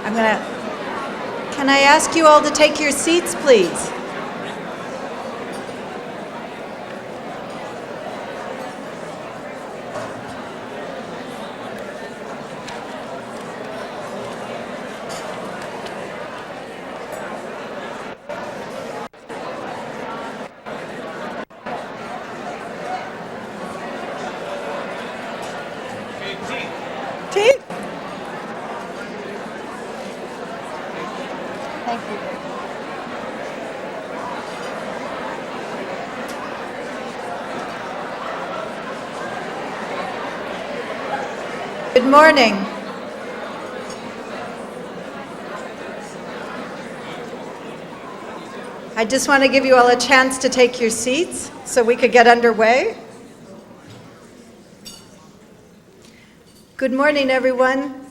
Can I ask you all to take your seats, please? Thank you. Good morning. I just want to give you all a chance to take your seats so we could get underway. Good morning, everyone.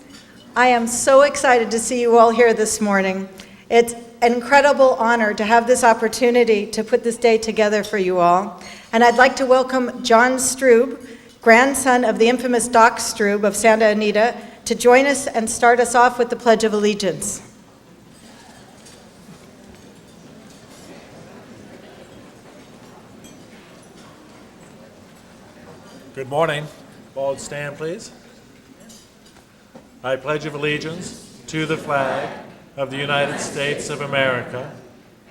I am so excited to see you all here this morning. It's an incredible honor to have this opportunity to put this day together for you all. And I'd like to welcome John Strube, grandson of the infamous Doc Strube of Santa Anita, to join us and start us off with the Pledge of Allegiance. Good morning. All stand, please. I pledge allegiance to the flag of the United States of America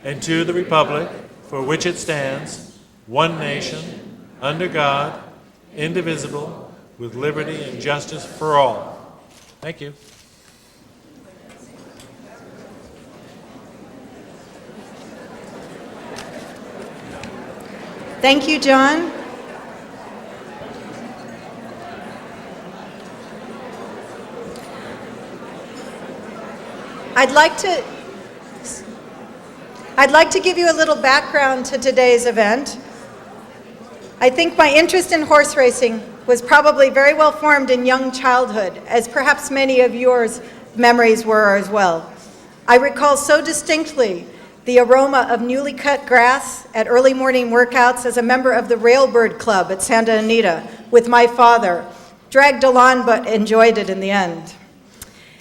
and to the republic for which it stands, one nation, under God, indivisible, with liberty and justice for all. Thank you. Thank you, John. I'd like to give you a little background to today's event. I think my interest in horse racing was probably very well formed in young childhood, as perhaps many of yours memories were as well. I recall so distinctly the aroma of newly cut grass at early morning workouts as a member of the Railbird Club at Santa Anita with my father. Dragged along, but enjoyed it in the end.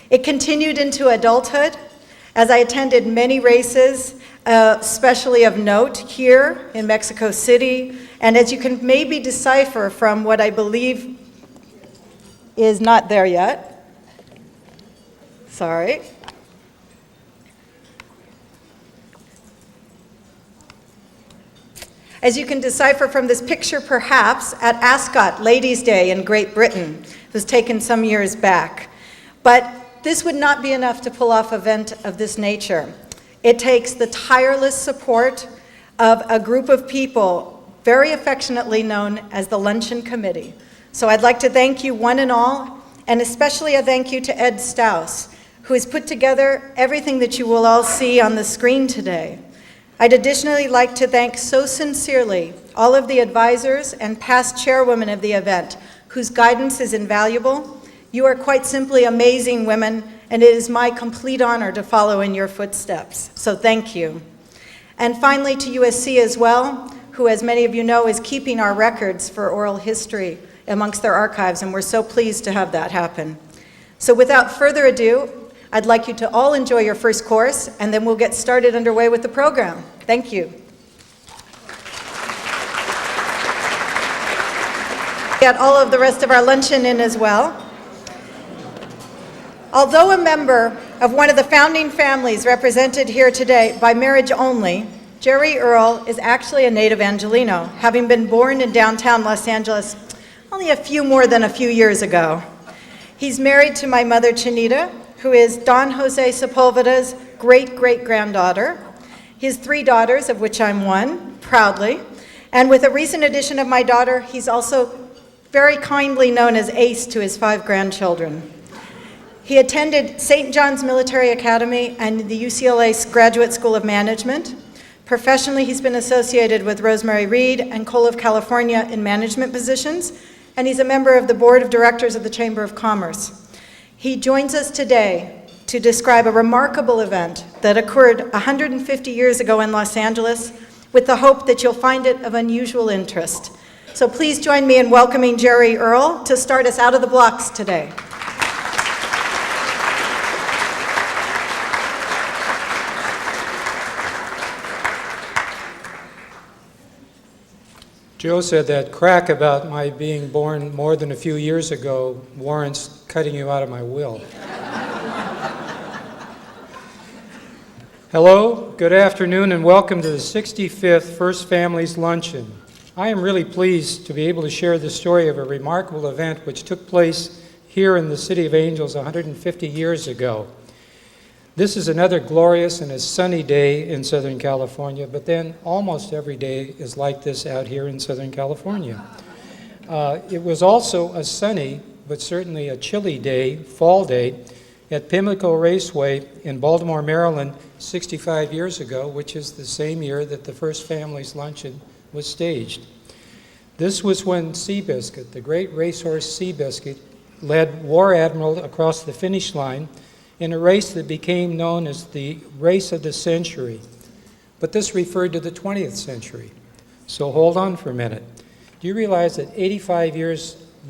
It continued into adulthood as I attended many races, especially of note here in Mexico City. And as you can maybe decipher from what I believe is not there yet. Sorry. As you can decipher from this picture, perhaps, at Ascot Ladies' Day in Great Britain. It was taken some years back. But this would not be enough to pull off an event of this nature. It takes the tireless support of a group of people very affectionately known as the Luncheon Committee. So I'd like to thank you one and all, and especially a thank you to Ed Staus, who has put together everything that you will all see on the screen today. I'd additionally like to thank so sincerely all of the advisors and past chairwomen of the event, whose guidance is invaluable. You are quite simply amazing women, and it is my complete honor to follow in your footsteps. So thank you. And finally to USC as well, who, as many of you know, is keeping our records for oral history amongst their archives, and we're so pleased to have that happen. So without further ado, I'd like you to all enjoy your first course, and then we'll get started underway with the program. Thank you. Get all of the rest of our luncheon in as well. Although a member of one of the founding families represented here today by marriage only, Jerry Earl is actually a native Angelino, having been born in downtown Los Angeles only more than a few years ago. He's married to my mother, Chinita, who is Don Jose Sepulveda's great-great-granddaughter. He has 3 daughters, of which I'm one, proudly. And with a recent addition of my daughter, he's also very kindly known as Ace to his 5 grandchildren. He attended St. John's Military Academy and the UCLA Graduate School of Management. Professionally, he's been associated with Rosemary Reed and Coal of California in management positions, and he's a member of the Board of Directors of the Chamber of Commerce. He joins us today to describe a remarkable event that occurred 150 years ago in Los Angeles, with the hope that you'll find it of unusual interest. So please join me in welcoming Jerry Earl to start us out of the blocks today. Joe said that crack about my being born more than a few years ago warrants cutting you out of my will. Hello, good afternoon, and welcome to the 65th First Families Luncheon. I am really pleased to be able to share the story of a remarkable event which took place here in the City of Angels 150 years ago. This is another glorious and a sunny day in Southern California, but then almost every day is like this out here in Southern California. It was also a sunny, but certainly a chilly day, fall day, at Pimlico Raceway in Baltimore, Maryland, 65 years ago, which is the same year that the First Families Luncheon was staged. This was when Seabiscuit, the great racehorse Seabiscuit, led War Admiral across the finish line in a race that became known as the Race of the Century. But this referred to the 20th century. So hold on for a minute. Do you realize that 85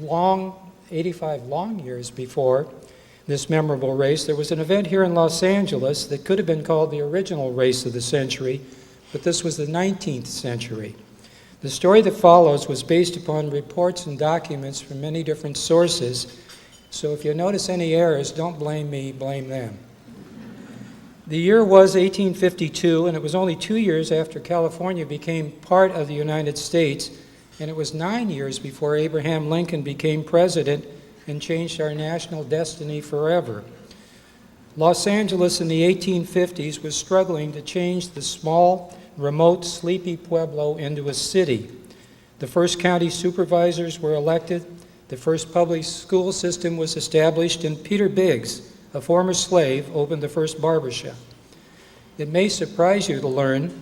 long years before this memorable race, there was an event here in Los Angeles that could have been called the original Race of the Century, but this was the 19th century. The story that follows was based upon reports and documents from many different sources, so if you notice any errors, don't blame me, blame them. The year was 1852, and it was only 2 years after California became part of the United States, and it was 9 years before Abraham Lincoln became president and changed our national destiny forever. Los Angeles in the 1850s was struggling to change the small, remote, sleepy pueblo into a city. The first county supervisors were elected, the first public school system was established, and Peter Biggs, a former slave, opened the first barbershop. It may surprise you to learn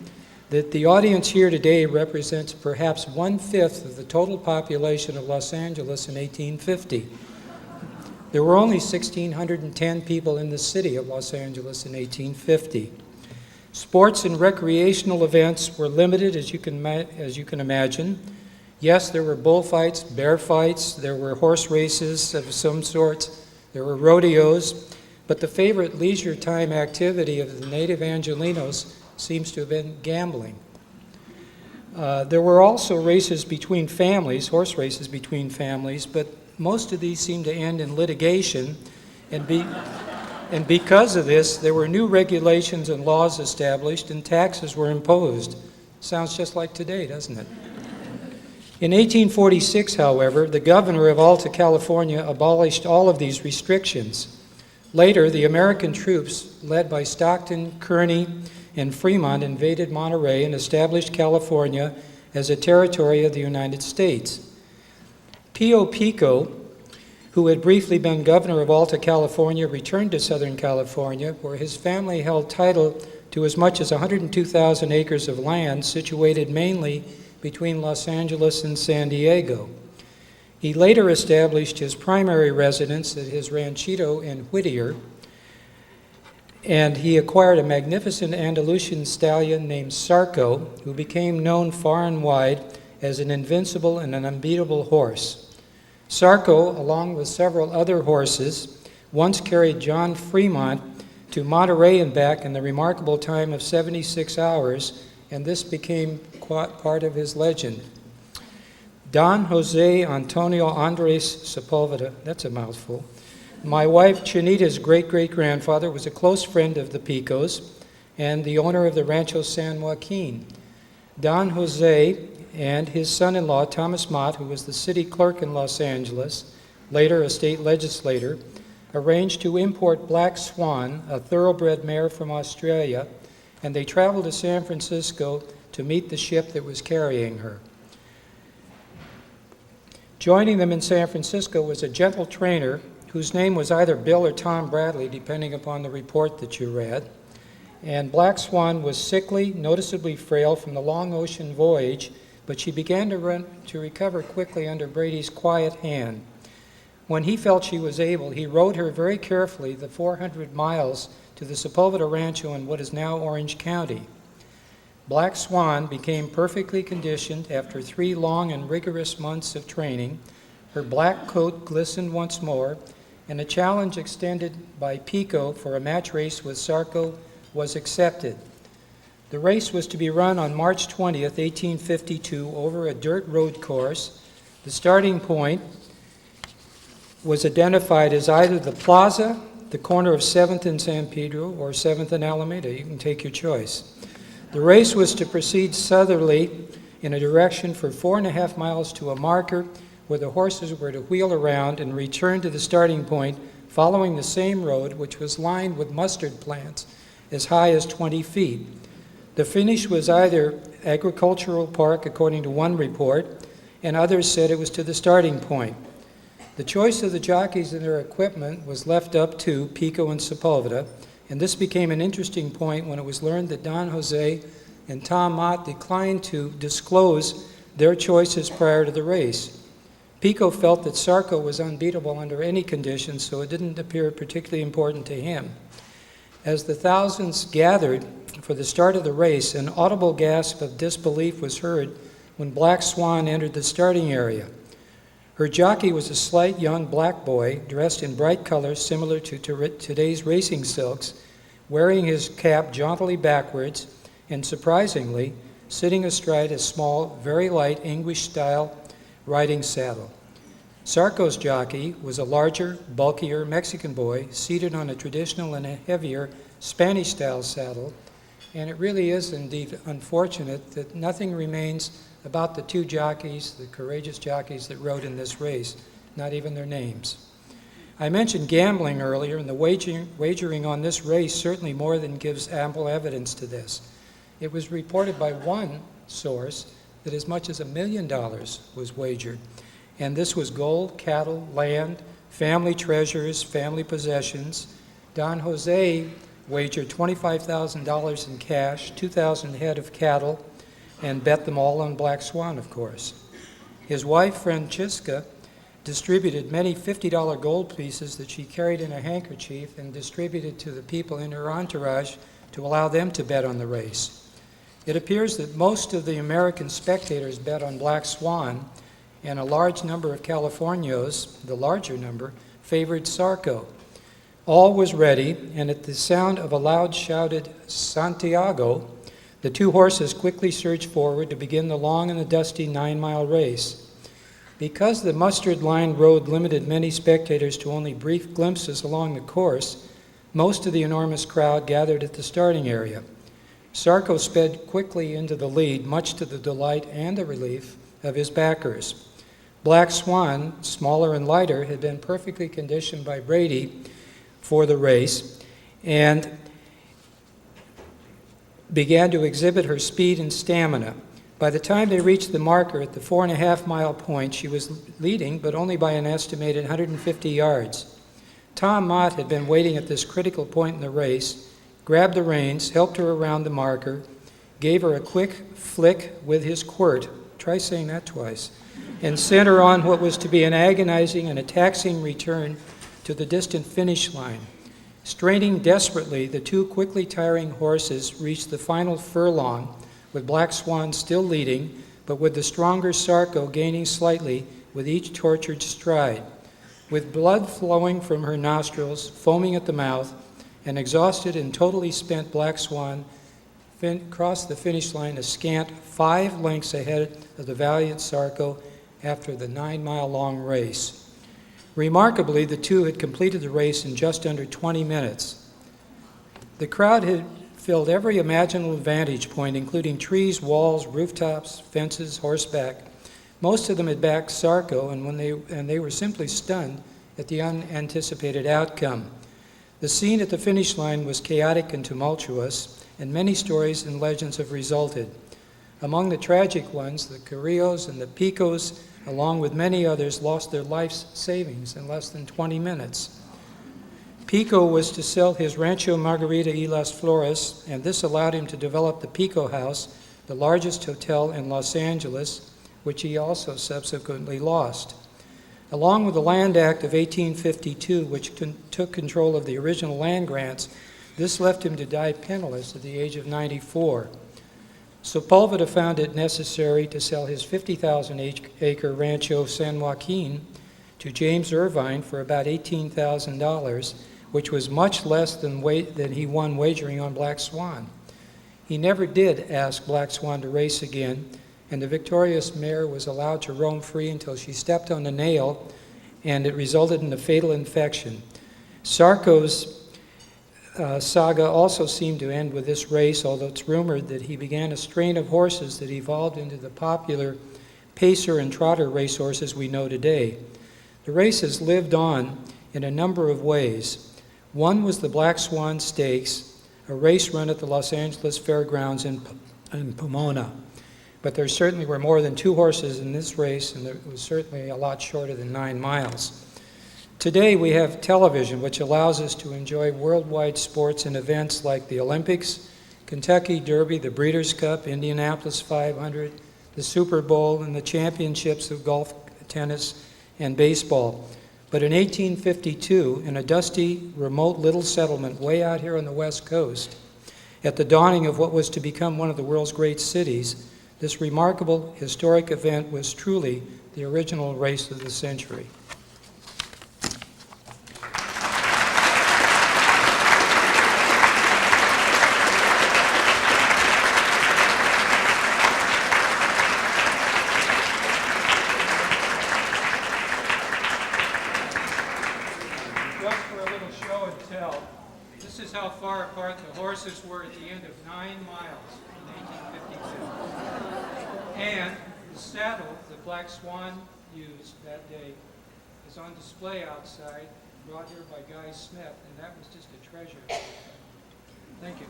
that the audience here today represents perhaps 1/5 of the total population of Los Angeles in 1850. There were only 1,610 people in the city of Los Angeles in 1850. Sports and recreational events were limited, as you can imagine. Yes, there were bullfights, bear fights, there were horse races of some sorts, there were rodeos, but the favorite leisure time activity of the native Angelinos seems to have been gambling. There were also races between families, horse races between families, but most of these seemed to end in litigation, and because of this, there were new regulations and laws established, and taxes were imposed. Sounds just like today, doesn't it? In 1846, however, the governor of Alta California abolished all of these restrictions. Later, the American troops, led by Stockton, Kearny, and Fremont, invaded Monterey and established California as a territory of the United States. Pio Pico, who had briefly been governor of Alta California, returned to Southern California, where his family held title to as much as 102,000 acres of land situated mainly between Los Angeles and San Diego. He later established his primary residence at his ranchito in Whittier, and he acquired a magnificent Andalusian stallion named Sarco, who became known far and wide as an invincible and an unbeatable horse. Sarco, along with several other horses, once carried John Fremont to Monterey and back in the remarkable time of 76 hours, and this became part of his legend. Don Jose Antonio Andres Sepulveda, that's a mouthful, my wife Chinita's great-great-grandfather, was a close friend of the Picos and the owner of the Rancho San Joaquin. Don Jose and his son-in-law, Thomas Mott, who was the city clerk in Los Angeles, later a state legislator, arranged to import Black Swan, a thoroughbred mare from Australia, and they traveled to San Francisco to meet the ship that was carrying her. Joining them in San Francisco was a gentle trainer whose name was either Bill or Tom Bradley, depending upon the report that you read. And Black Swan was sickly, noticeably frail from the long ocean voyage, but she began to recover quickly under Brady's quiet hand. When he felt she was able, he rode her very carefully the 400 miles to the Sepulveda Rancho in what is now Orange County. Black Swan became perfectly conditioned after 3 long and rigorous months of training. Her black coat glistened once more, and a challenge extended by Pico for a match race with Sarco was accepted. The race was to be run on March 20th, 1852, over a dirt road course. The starting point was identified as either the plaza, the corner of 7th and San Pedro, or 7th and Alameda. You can take your choice. The race was to proceed southerly in a direction for 4.5 miles to a marker where the horses were to wheel around and return to the starting point following the same road, which was lined with mustard plants as high as 20 feet. The finish was either Agricultural Park, according to one report, and others said it was to the starting point. The choice of the jockeys and their equipment was left up to Pico and Sepulveda, and this became an interesting point when it was learned that Don Jose and Tom Mott declined to disclose their choices prior to the race. Pico felt that Sarko was unbeatable under any conditions, so it didn't appear particularly important to him. As the thousands gathered for the start of the race, an audible gasp of disbelief was heard when Black Swan entered the starting area. Her jockey was a slight young black boy dressed in bright colors similar to today's racing silks, wearing his cap jauntily backwards and, surprisingly, sitting astride a small, very light English-style riding saddle. Sarko's jockey was a larger, bulkier Mexican boy seated on a traditional and a heavier Spanish-style saddle, and it really is indeed unfortunate that nothing remains about the two jockeys, the courageous jockeys that rode in this race, not even their names. I mentioned gambling earlier, and the wagering on this race certainly more than gives ample evidence to this. It was reported by one source that as much as $1 million was wagered, and this was gold, cattle, land, family treasures, family possessions. Don Jose wagered $25,000 in cash, 2,000 head of cattle, and bet them all on Black Swan, of course. His wife, Francisca, distributed many $50 gold pieces that she carried in a handkerchief and distributed to the people in her entourage to allow them to bet on the race. It appears that most of the American spectators bet on Black Swan, and a large number of Californios, the larger number, favored Sarko. All was ready, and at the sound of a loud shouted Santiago, the two horses quickly surged forward to begin the long and the dusty 9-mile race. Because the mustard-lined road limited many spectators to only brief glimpses along the course, most of the enormous crowd gathered at the starting area. Sarko sped quickly into the lead, much to the delight and the relief of his backers. Black Swan, smaller and lighter, had been perfectly conditioned by Brady for the race and began to exhibit her speed and stamina. By the time they reached the marker at the 4.5-mile point, she was leading, but only by an estimated 150 yards. Tom Mott had been waiting at this critical point in the race, grabbed the reins, helped her around the marker, gave her a quick flick with his quirt, try saying that twice, and sent her on what was to be an agonizing and a taxing return to the distant finish line. Straining desperately, the two quickly tiring horses reached the final furlong, with Black Swan still leading, but with the stronger Sarko gaining slightly with each tortured stride. With blood flowing from her nostrils, foaming at the mouth, an exhausted and totally spent Black Swan crossed the finish line a scant 5 lengths ahead of the valiant Sarko after the 9-mile-long race. Remarkably, the two had completed the race in just under 20 minutes. The crowd had filled every imaginable vantage point, including trees, walls, rooftops, fences, horseback. Most of them had backed Sarko, and they were simply stunned at the unanticipated outcome. The scene at the finish line was chaotic and tumultuous, and many stories and legends have resulted. Among the tragic ones, the Carrillos and the Picos, along with many others, lost their life's savings in less than 20 minutes. Pico was to sell his Rancho Margarita y Las Flores, and this allowed him to develop the Pico House, the largest hotel in Los Angeles, which he also subsequently lost. Along with the Land Act of 1852, which took control of the original land grants, this left him to die penniless at the age of 94. Sepulveda found it necessary to sell his 50,000-acre Rancho San Joaquin to James Irvine for about $18,000, which was much less than he won wagering on Black Swan. He never did ask Black Swan to race again, and the victorious mare was allowed to roam free until she stepped on a nail, and it resulted in a fatal infection. Sarko's saga also seemed to end with this race, although it's rumored that he began a strain of horses that evolved into the popular pacer and trotter racehorses we know today. The race has lived on in a number of ways. One was the Black Swan Stakes, a race run at the Los Angeles Fairgrounds in Pomona. But there certainly were more than 2 horses in this race, and it was certainly a lot shorter than 9 miles. Today we have television, which allows us to enjoy worldwide sports and events like the Olympics, Kentucky Derby, the Breeders' Cup, Indianapolis 500, the Super Bowl, and the championships of golf, tennis, and baseball. But in 1852, in a dusty, remote little settlement way out here on the West Coast, at the dawning of what was to become one of the world's great cities, this remarkable historic event was truly the original race of the century. Just for a little show and tell, this is how far apart the horses were at the end of 9 miles in 1852. And the saddle that Black Swan used that day is on display outside, brought here by Guy Smith, and that was just a treasure. Thank you.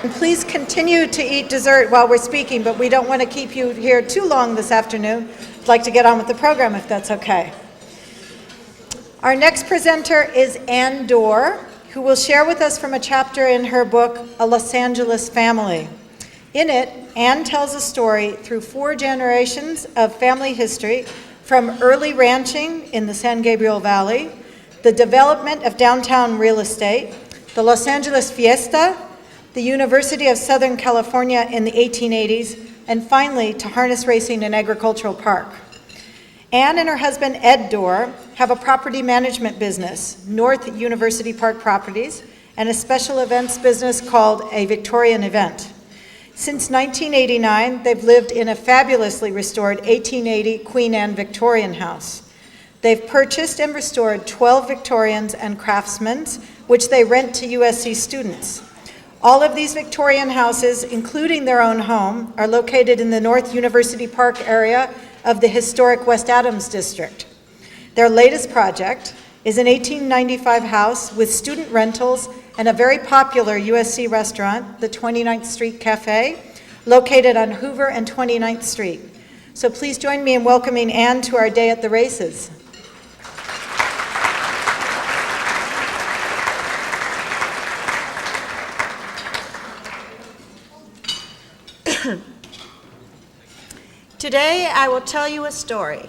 And please continue to eat dessert while we're speaking, but we don't want to keep you here too long this afternoon. I'd like to get on with the program if that's okay. Our next presenter is Ann Dorr, who will share with us from a chapter in her book, A Los Angeles Family. In it, Ann tells a story through 4 generations of family history, from early ranching in the San Gabriel Valley, the development of downtown real estate, the Los Angeles Fiesta, the University of Southern California in the 1880s, and finally to harness racing and agricultural park. Ann and her husband Ed Dorr have a property management business, North University Park Properties, and a special events business called A Victorian Event. Since 1989, they've lived in a fabulously restored 1880 Queen Anne Victorian house. They've purchased and restored 12 Victorians and Craftsmans, which they rent to USC students. All of these Victorian houses, including their own home, are located in the North University Park area of the historic West Adams district. Their latest project is an 1895 house with student rentals and a very popular USC restaurant, the 29th Street Cafe, located on Hoover and 29th Street. So please join me in welcoming Ann to our day at the races. Today I will tell you a story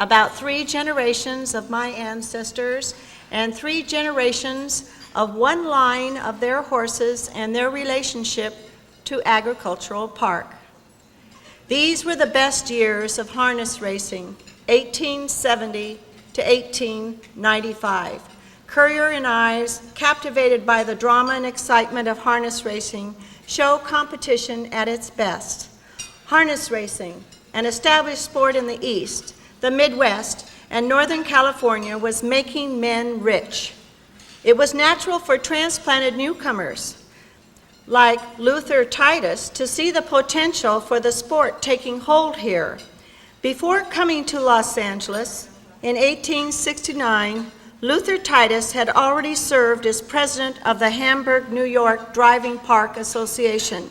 about 3 generations of my ancestors and 3 generations of one line of their horses and their relationship to agricultural park. These were the best years of harness racing, 1870 to 1895. Courier and I, captivated by the drama and excitement of harness racing, show competition at its best. Harness racing, an established sport in the East, the Midwest, and Northern California, was making men rich. It was natural for transplanted newcomers like Luther Titus to see the potential for the sport taking hold here. Before coming to Los Angeles in 1869, Luther Titus had already served as president of the Hamburg, New York Driving Park Association.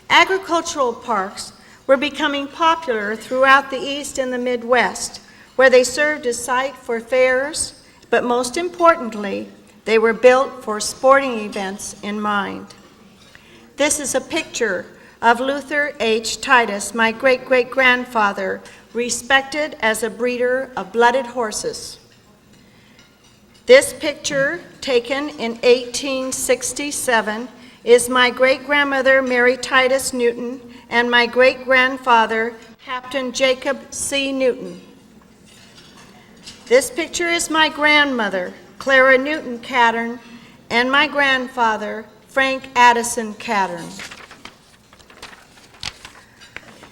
Agricultural parks were becoming popular throughout the East and the Midwest, where they served as site for fairs, but most importantly, they were built for sporting events in mind. This is a picture of Luther H. Titus, my great-great-grandfather, respected as a breeder of blooded horses. This picture, taken in 1867, is my great-grandmother, Mary Titus Newton, and my great-grandfather, Captain Jacob C. Newton. This picture is my grandmother, Clara Newton Cattern, and my grandfather, Frank Addison Cattern.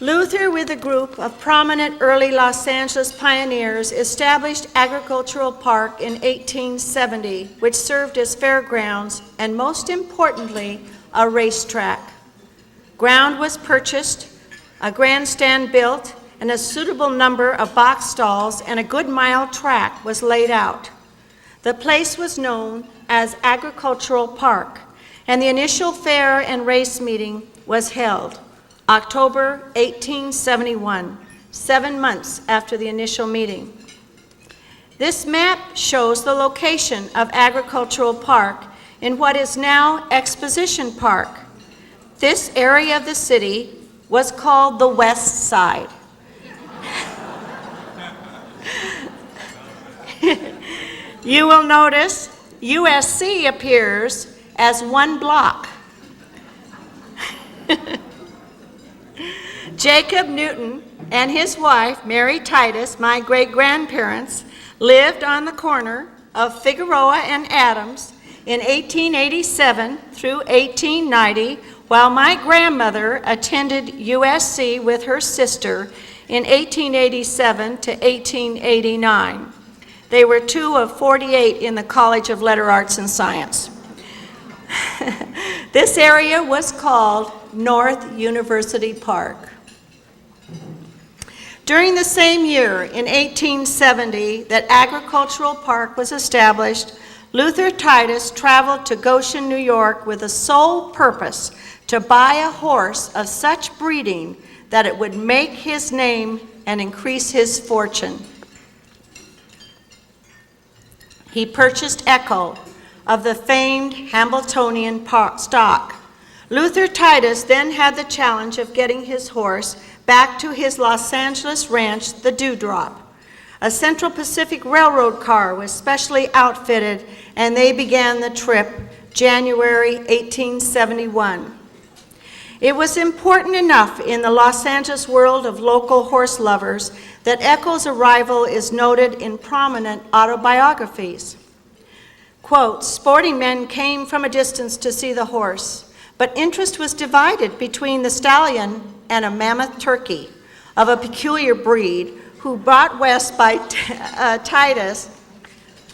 Luther, with a group of prominent early Los Angeles pioneers, established Agricultural Park in 1870, which served as fairgrounds and, most importantly, a racetrack. Ground was purchased, a grandstand built, and a suitable number of box stalls and a good-mile track was laid out. The place was known as Agricultural Park, and the initial fair and race meeting was held October 1871, 7 months after the initial meeting. This map shows the location of Agricultural Park in what is now Exposition Park. This area of the city was called the West Side. You will notice USC appears as one block. Jacob Newton and his wife, Mary Titus, my great-grandparents, lived on the corner of Figueroa and Adams in 1887 through 1890, while my grandmother attended USC with her sister in 1887 to 1889. They were 2 of 48 in the College of Letter Arts and Science. This area was called North University Park. During the same year, in 1870, that Agricultural Park was established, Luther Titus traveled to Goshen, New York with the sole purpose to buy a horse of such breeding that it would make his name and increase his fortune. He purchased Echo of the famed Hambletonian stock. Luther Titus then had the challenge of getting his horse back to his Los Angeles ranch, the Dewdrop. A Central Pacific Railroad car was specially outfitted, and they began the trip January 1871. It was important enough in the Los Angeles world of local horse lovers that Echo's arrival is noted in prominent autobiographies. Quote, "Sporting men came from a distance to see the horse, but interest was divided between the stallion and a mammoth turkey of a peculiar breed who brought west by Titus,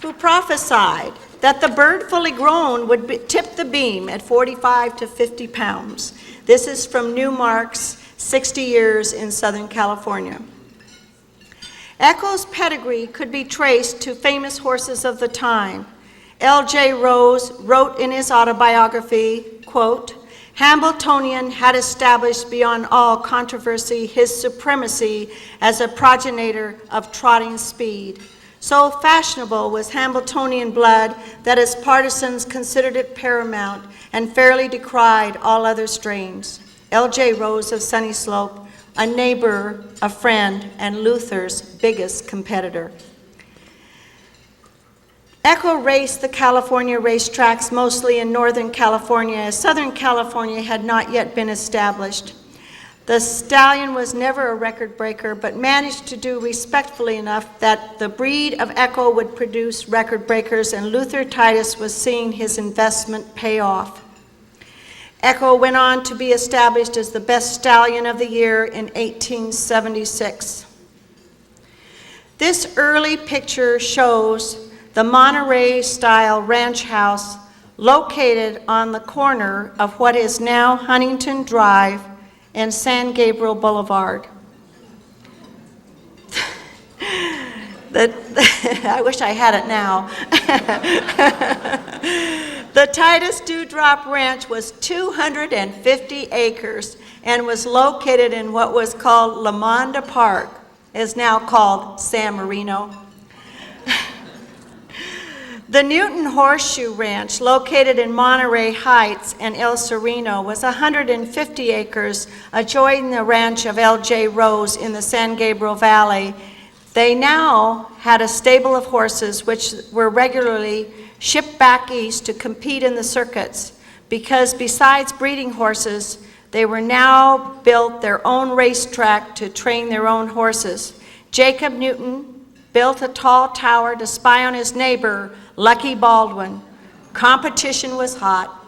who prophesied that the bird fully grown would tip the beam at 45 to 50 pounds. This is from Newmark's 60 Years in Southern California. Echo's pedigree could be traced to famous horses of the time. L.J. Rose wrote in his autobiography, quote, "Hambletonian had established beyond all controversy his supremacy as a progenitor of trotting speed. So fashionable was Hambletonian blood that his partisans considered it paramount and fairly decried all other strains." L.J. Rose of Sunny Slope, a neighbor, a friend, and Luther's biggest competitor. Echo raced the California racetracks mostly in Northern California, as Southern California had not yet been established. The stallion was never a record breaker, but managed to do respectfully enough that the breed of Echo would produce record breakers, and Luther Titus was seeing his investment pay off. Echo went on to be established as the best stallion of the year in 1876. This early picture shows the Monterey-style ranch house located on the corner of what is now Huntington Drive and San Gabriel Boulevard. I wish I had it now. The Titus Dewdrop Ranch was 250 acres and was located in what was called La Monda Park, is now called San Marino. The Newton Horseshoe Ranch, located in Monterey Heights and El Sereno, was 150 acres adjoining the ranch of L.J. Rose in the San Gabriel Valley. They now had a stable of horses which were regularly shipped back east to compete in the circuits, because besides breeding horses, they were now built their own racetrack to train their own horses. Jacob Newton built a tall tower to spy on his neighbor, Lucky Baldwin. Competition was hot.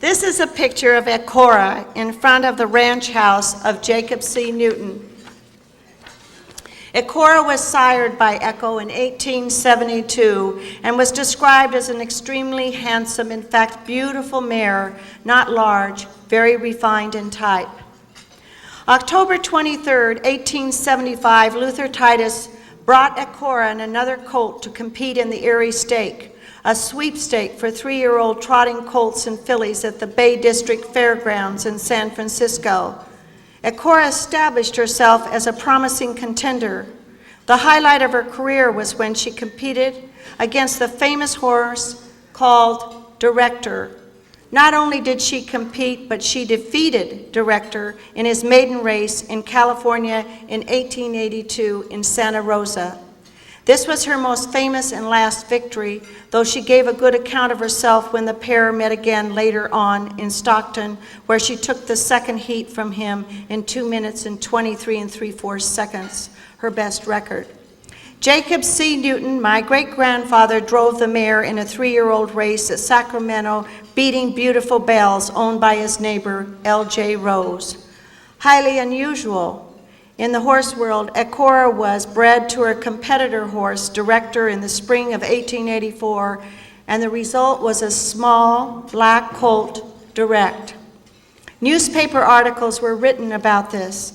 This is a picture of Ecora in front of the ranch house of Jacob C. Newton. Ecora was sired by Echo in 1872 and was described as an extremely handsome, in fact beautiful mare, not large, very refined in type. October 23, 1875, Luther Titus brought Ecora and another colt to compete in the Erie Stake, a sweepstake for 3-year-old trotting colts and fillies at the Bay District Fairgrounds in San Francisco. Ecora established herself as a promising contender. The highlight of her career was when she competed against the famous horse called Director. Not only did she compete, but she defeated Director in his maiden race in California in 1882 in Santa Rosa. This was her most famous and last victory, though she gave a good account of herself when the pair met again later on in Stockton, where she took the second heat from him in 2 minutes and 23 3/4 seconds, her best record. Jacob C. Newton, my great-grandfather, drove the mare in a 3-year-old race at Sacramento, beating Beautiful Bells, owned by his neighbor, L.J. Rose. Highly unusual. In the horse world, Ecora was bred to her competitor horse, Director, in the spring of 1884, and the result was a small black colt, Direct. Newspaper articles were written about this.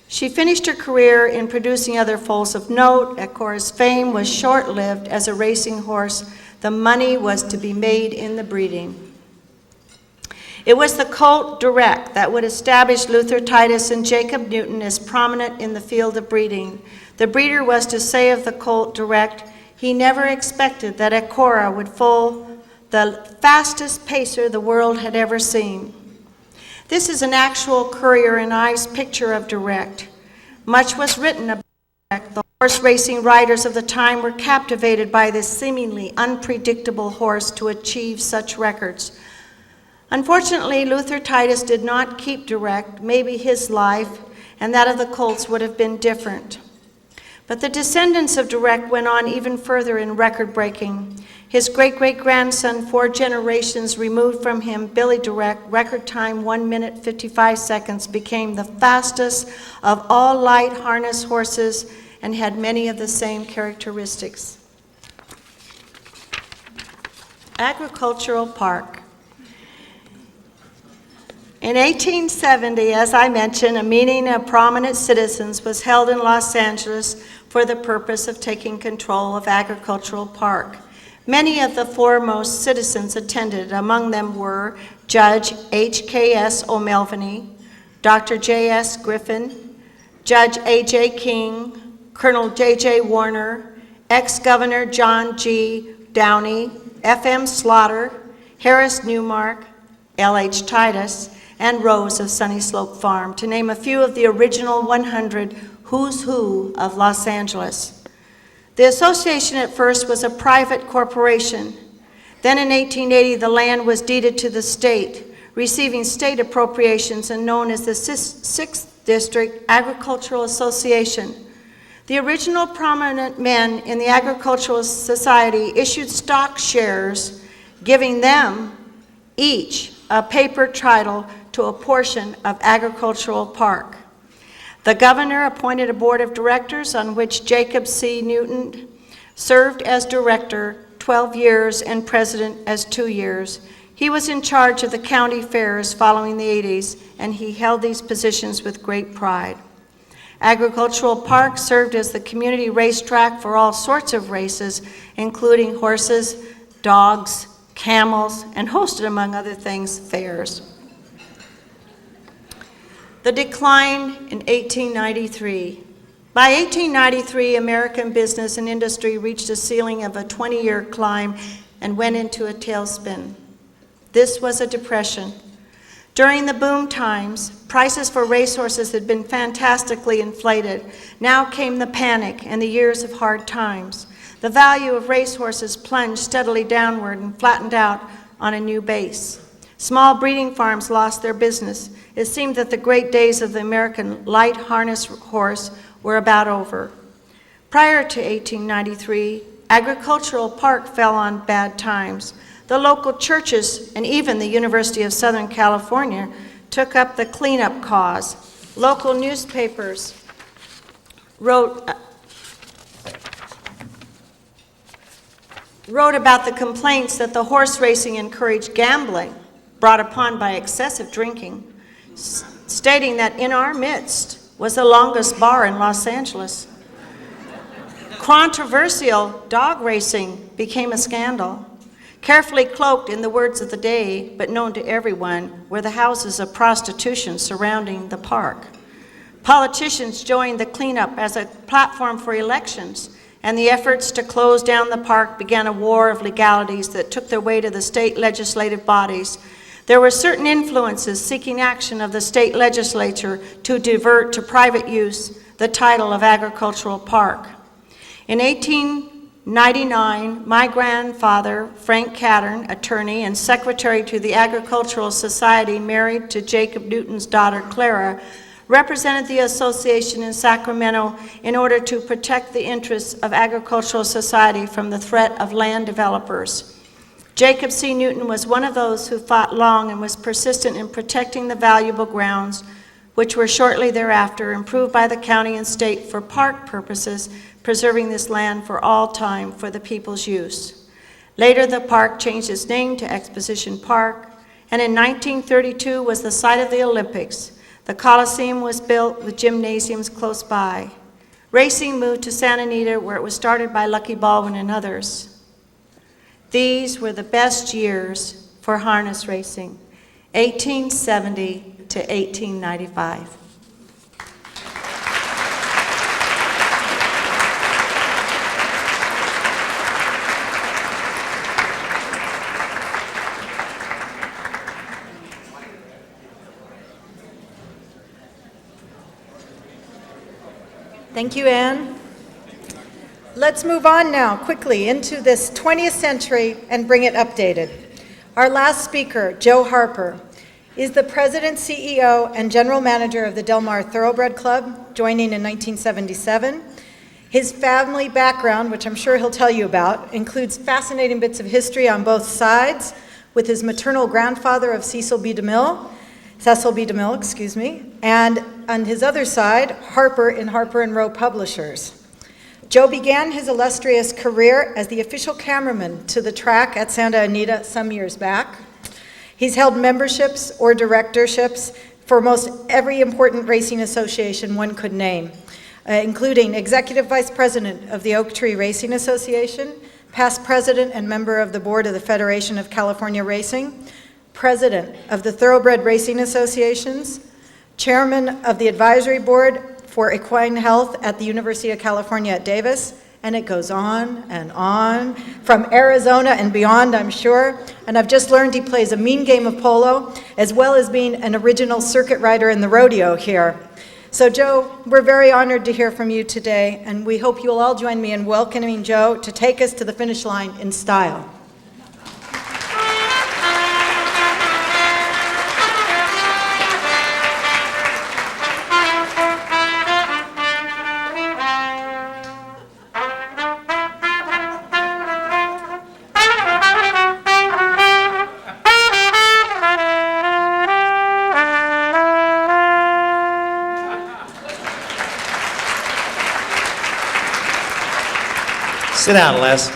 She finished her career in producing other foals of note. Ecora's fame was short-lived as a racing horse. The money was to be made in the breeding. It was the colt Direct that would establish Luther Titus and Jacob Newton as prominent in the field of breeding. The breeder was to say of the colt Direct, he never expected that Ecora would foal the fastest pacer the world had ever seen. This is an actual Currier and Ives picture of Direct. Much was written about Direct. The horse racing riders of the time were captivated by this seemingly unpredictable horse to achieve such records. Unfortunately, Luther Titus did not keep Direct. Maybe his life and that of the colts would have been different. But the descendants of Direct went on even further in record-breaking. His great-great-grandson, 4 generations removed from him, Billy Direct, record time 1 minute 55 seconds, became the fastest of all light harness horses and had many of the same characteristics. Agricultural Park. In 1870, as I mentioned, a meeting of prominent citizens was held in Los Angeles for the purpose of taking control of Agricultural Park. Many of the foremost citizens attended. Among them were Judge H.K.S. O'Melveny, Dr. J.S. Griffin, Judge A.J. King, Colonel J.J. Warner, ex-Governor John G. Downey, F.M. Slaughter, Harris Newmark, L.H. Titus, and Rose of Sunny Slope Farm, to name a few of the original 100 who's who of Los Angeles. The association at first was a private corporation. Then in 1880, the land was deeded to the state, receiving state appropriations and known as the 6th District Agricultural Association. The original prominent men in the Agricultural Society issued stock shares, giving them each a paper title to a portion of Agricultural Park. The governor appointed a board of directors on which Jacob C. Newton served as director 12 years and president as 2 years. He was in charge of the county fairs following the 80s, and he held these positions with great pride. Agricultural Park served as the community racetrack for all sorts of races, including horses, dogs, camels, and hosted, among other things, fairs. The decline in 1893. By 1893, American business and industry reached a ceiling of a 20-year climb and went into a tailspin. This was a depression. During the boom times, prices for racehorses had been fantastically inflated. Now came the panic and the years of hard times. The value of racehorses plunged steadily downward and flattened out on a new base. Small breeding farms lost their business. It seemed that the great days of the American light harness horse were about over. Prior to 1893, agricultural park fell on bad times. The local churches and even the University of Southern California took up the cleanup cause. Local newspapers wrote about the complaints that the horse racing encouraged gambling brought upon by excessive drinking, stating that in our midst was the longest bar in Los Angeles. Controversial dog racing became a scandal. Carefully cloaked in the words of the day, but known to everyone, were the houses of prostitution surrounding the park. Politicians joined the cleanup as a platform for elections, and the efforts to close down the park began a war of legalities that took their way to the state legislative bodies. There were certain influences seeking action of the state legislature to divert to private use the title of agricultural park. In 1899, my grandfather, Frank Cattern, attorney and secretary to the Agricultural Society, married to Jacob Newton's daughter, Clara, represented the association in Sacramento in order to protect the interests of Agricultural Society from the threat of land developers. Jacob C. Newton was one of those who fought long and was persistent in protecting the valuable grounds, which were shortly thereafter improved by the county and state for park purposes, preserving this land for all time for the people's use. Later, the park changed its name to Exposition Park, and in 1932 was the site of the Olympics. The Coliseum was built with gymnasiums close by. Racing moved to Santa Anita, where it was started by Lucky Baldwin and others. These were the best years for harness racing, 1870 to 1895. Thank you, Anne. Let's move on now quickly into this 20th century and bring it updated. Our last speaker, Joe Harper, is the president, CEO, and general manager of the Del Mar Thoroughbred Club, joining in 1977. His family background, which I'm sure he'll tell you about, includes fascinating bits of history on both sides, with his maternal grandfather of Cecil B. DeMille, and on his other side, Harper in Harper and Row Publishers. Joe began his illustrious career as the official cameraman to the track at Santa Anita some years back. He's held memberships or directorships for most every important racing association one could name, including Executive Vice President of the Oak Tree Racing Association, past President and member of the Board of the Federation of California Racing, President of the Thoroughbred Racing Associations, Chairman of the Advisory Board for Equine Health at the University of California at Davis, and it goes on and on, from Arizona and beyond, I'm sure. And I've just learned he plays a mean game of polo, as well as being an original circuit rider in the rodeo here. So Joe, we're very honored to hear from you today, and we hope you'll all join me in welcoming Joe to take us to the finish line in style. Sit down, Les.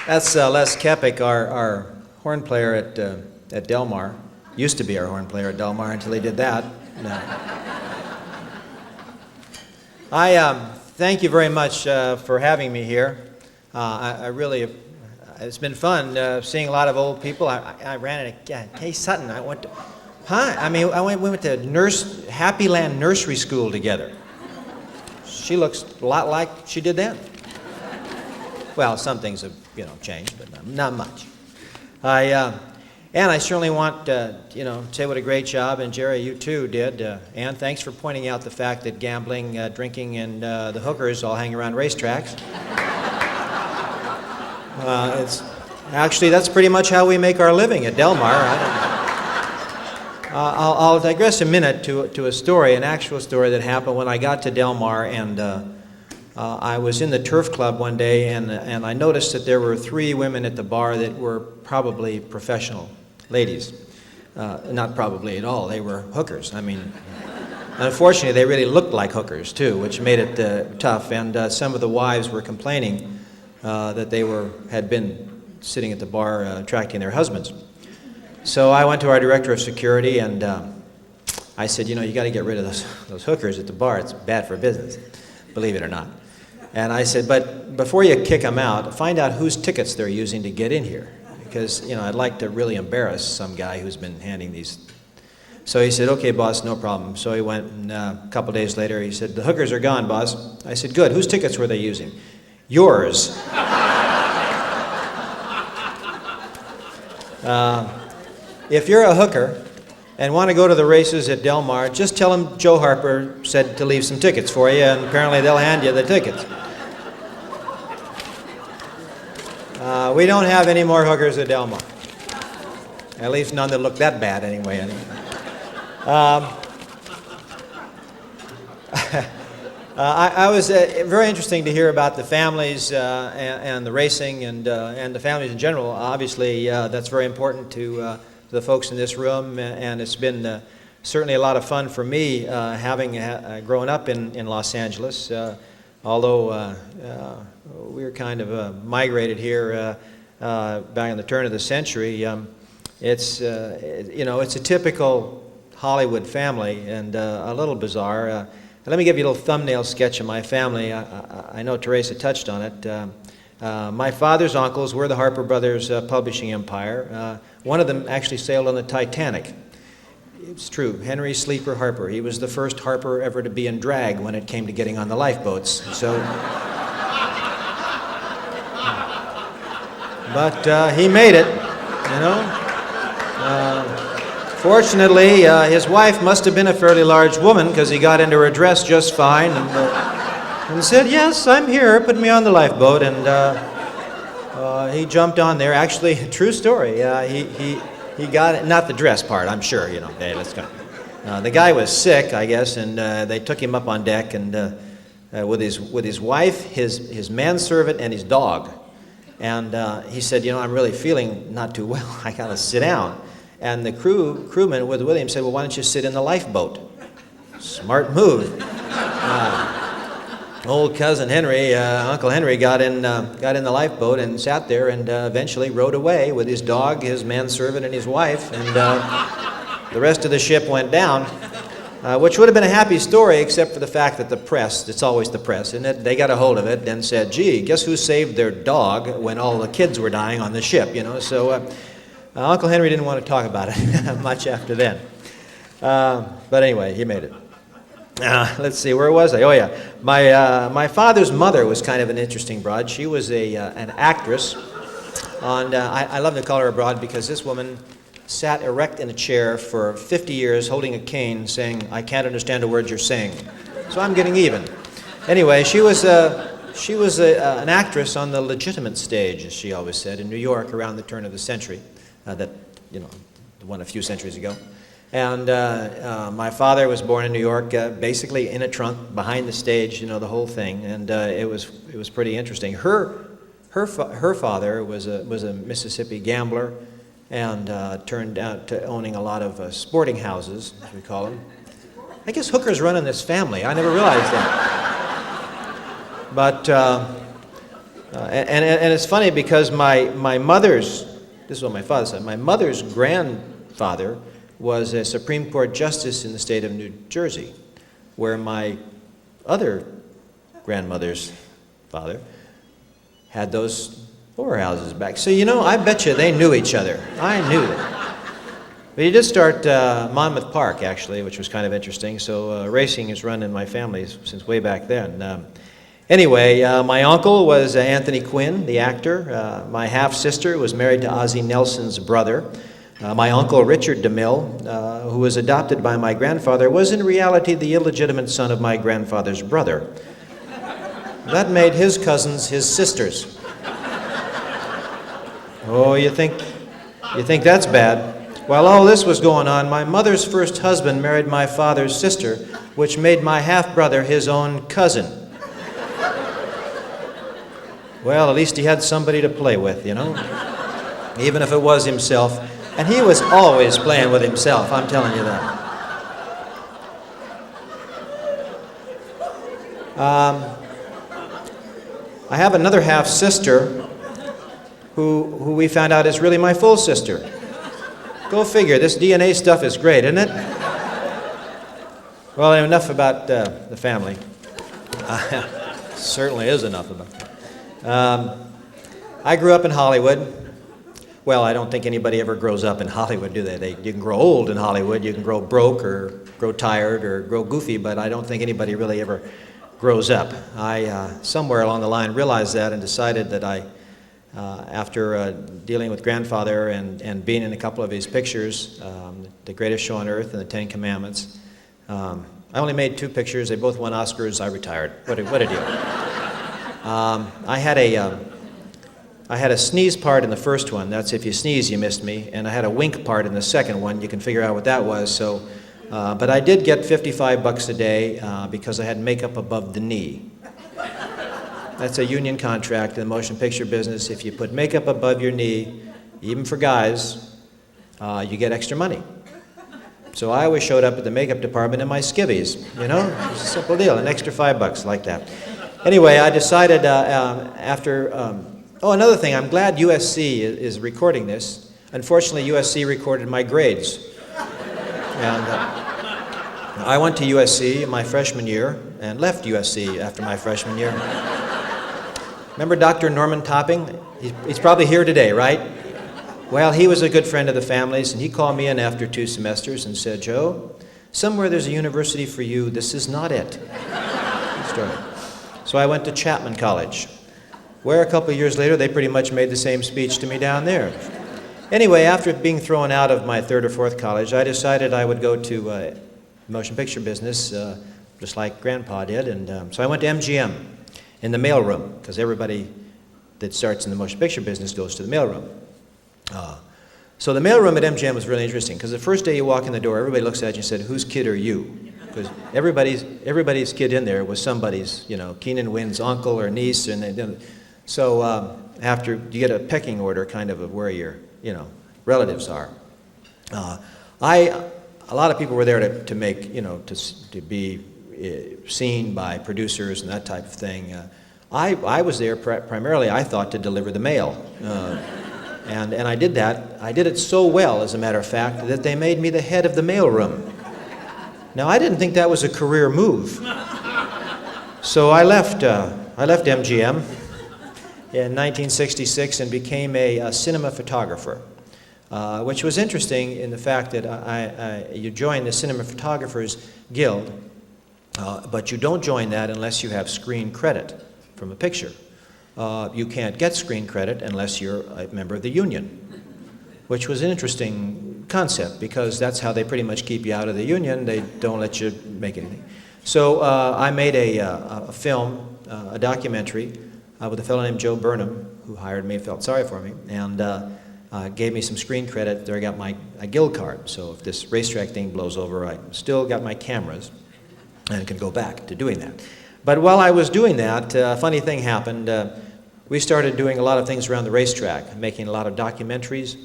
That's Les Kepik, our horn player at Del Mar. Used to be our horn player at Del Mar until he did that. No. I thank you very much for having me here. I really, it's been fun seeing a lot of old people. I ran at Case Sutton. I went to Huh? I mean, we went to Happy Land Nursery School together. She looks a lot like she did then. Well, some things have, changed, but not much. And I certainly want, to say what a great job, and Jerry, you too did. Ann, thanks for pointing out the fact that gambling, drinking, and the hookers all hang around racetracks. That's pretty much how we make our living at Del Mar. I'll digress a minute to a story, an actual story that happened when I got to Del Mar, and I was in the turf club one day, and I noticed that there were 3 women at the bar that were probably professional ladies. Not probably at all. They were hookers. I mean, unfortunately, they really looked like hookers, too, which made it tough. And some of the wives were complaining that they had been sitting at the bar attracting their husbands. So I went to our director of security, and I said, you got to get rid of those hookers at the bar. It's bad for business, believe it or not. And I said, but before you kick them out, find out whose tickets they're using to get in here. Because, I'd like to really embarrass some guy who's been handing these. So he said, okay, boss, no problem. So he went, and a couple days later, he said, the hookers are gone, boss. I said, good. Whose tickets were they using? Yours. If you're a hooker and want to go to the races at Del Mar, just tell them Joe Harper said to leave some tickets for you, and apparently they'll hand you the tickets. We don't have any more hookers at Del Mar. At least none that look that bad anyway. I was very interesting to hear about the families and the racing and the families in general. Obviously, that's very important to the folks in this room, and it's been certainly a lot of fun for me having grown up in Los Angeles. Although we were kind of migrated here back in the turn of the century, it's a typical Hollywood family and a little bizarre. Let me give you a little thumbnail sketch of my family. I know Teresa touched on it. My father's uncles were the Harper Brothers publishing empire. One of them actually sailed on the Titanic. It's true, Henry Sleeper Harper. He was the first Harper ever to be in drag when it came to getting on the lifeboats. So, but he made it, Fortunately, his wife must have been a fairly large woman because he got into her dress just fine and said, yes, I'm here, put me on the lifeboat, and he jumped on there. Actually, true story, he got it, not the dress part, I'm sure, hey, let's go. The guy was sick, I guess, and they took him up on deck, and with his wife, his manservant, and his dog. And he said, I'm really feeling not too well, I gotta sit down. And the crewman with him said, well, why don't you sit in the lifeboat? Smart move. Old cousin Henry, Uncle Henry, got in the lifeboat and sat there and eventually rowed away with his dog, his manservant, and his wife. And the rest of the ship went down, which would have been a happy story except for the fact that the press, it's always the press, isn't it? They got a hold of it and said, gee, guess who saved their dog when all the kids were dying on the ship, So Uncle Henry didn't want to talk about it much after then. But anyway, he made it. Let's see, where was I? Oh yeah, my father's mother was kind of an interesting broad. She was an actress, and I love to call her a broad because this woman sat erect in a chair for 50 years holding a cane saying, I can't understand a word you're saying. So I'm getting even. Anyway, she was an actress on the legitimate stage, as she always said, in New York around the turn of the century, one a few centuries ago. And my father was born in New York, basically in a trunk behind the stage, the whole thing, and it was pretty interesting. Her father was a Mississippi gambler, and turned out to owning a lot of sporting houses, as we call them. I guess hookers run in this family. I never realized that. But and it's funny because my mother's, this is what my father said, my mother's grandfather was a Supreme Court justice in the state of New Jersey, where my other grandmother's father had those whorehouses back. So, I bet you they knew each other. I knew that. But he did start Monmouth Park, actually, which was kind of interesting. So racing is run in my family since way back then. Anyway, my uncle was Anthony Quinn, the actor. My half-sister was married to Ozzie Nelson's brother. My uncle, Richard DeMille, who was adopted by my grandfather, was in reality the illegitimate son of my grandfather's brother. That made his cousins his sisters. Oh, you think that's bad? While all this was going on, my mother's first husband married my father's sister, which made my half-brother his own cousin. Well, at least he had somebody to play with, you know, even if it was himself. And he was always playing with himself, I'm telling you that. I have another half-sister who we found out is really my full sister. Go figure, this DNA stuff is great, isn't it? Well, enough about the family. Certainly is enough about it. I grew up in Hollywood. Well, I don't think anybody ever grows up in Hollywood, do they? You can grow old in Hollywood, you can grow broke or grow tired or grow goofy, but I don't think anybody really ever grows up. I, somewhere along the line, realized that and decided that after dealing with grandfather and being in a couple of his pictures, The Greatest Show on Earth and The Ten Commandments, I only made 2 pictures. They both won Oscars. I retired. What a deal. I had a sneeze part in the first one. That's if you sneeze, you missed me. And I had a wink part in the second one. You can figure out what that was. So, but I did get $55 a day because I had makeup above the knee. That's a union contract in the motion picture business. If you put makeup above your knee, even for guys, you get extra money. So I always showed up at the makeup department in my skivvies, you know? It's a simple deal, an extra $5 like that. Anyway, I decided oh, another thing, I'm glad USC is recording this. Unfortunately, USC recorded my grades. And I went to USC my freshman year and left USC after my freshman year. Remember Dr. Norman Topping? He's probably here today, right? Well, he was a good friend of the family's, and he called me in after 2 semesters and said, "Joe, somewhere there's a university for you. This is not it." So I went to Chapman College, where a couple of years later, they pretty much made the same speech to me down there. Anyway, after being thrown out of my 3rd or 4th college, I decided I would go to motion picture business, just like Grandpa did, and so I went to MGM in the mailroom, because everybody that starts in the motion picture business goes to the mailroom. So the mailroom at MGM was really interesting, because the first day you walk in the door, everybody looks at you and said, "Whose kid are you?" Because everybody's kid in there was somebody's, you know, Keenan Wynn's uncle or niece, and so after you get a pecking order, kind of where your, you know, relatives are. A lot of people were there to make, you know, to be seen by producers and that type of thing. I was there primarily, I thought, to deliver the mail. And I did that. I did it so well, as a matter of fact, that they made me the head of the mailroom. Now, I didn't think that was a career move. So I left MGM in 1966 and became a cinema photographer, which was interesting in the fact that you join the Cinema Photographers Guild, but you don't join that unless you have screen credit from a picture. You can't get screen credit unless you're a member of the union, which was an interesting concept because that's how they pretty much keep you out of the union. They don't let you make anything. So I made a film, a documentary, with a fellow named Joe Burnham, who hired me, felt sorry for me, and gave me some screen credit. There I got my guild card. So if this racetrack thing blows over, I still got my cameras and can go back to doing that. But while I was doing that, a funny thing happened. We started doing a lot of things around the racetrack, making a lot of documentaries,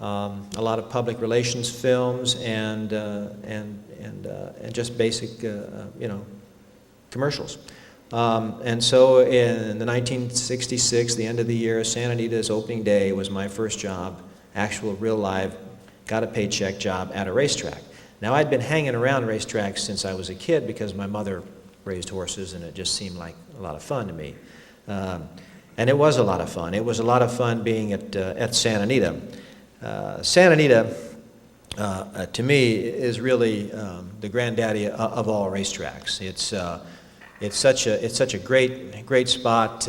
a lot of public relations films, and just basic, you know, commercials. And so in the 1966, the end of the year, Santa Anita's opening day was my first job, actual real live, got a paycheck job at a racetrack. Now I'd been hanging around racetracks since I was a kid because my mother raised horses and it just seemed like a lot of fun to me. And it was a lot of fun. It was a lot of fun being at Santa Anita. Santa Anita to me, is really the granddaddy of all racetracks. It's such a great spot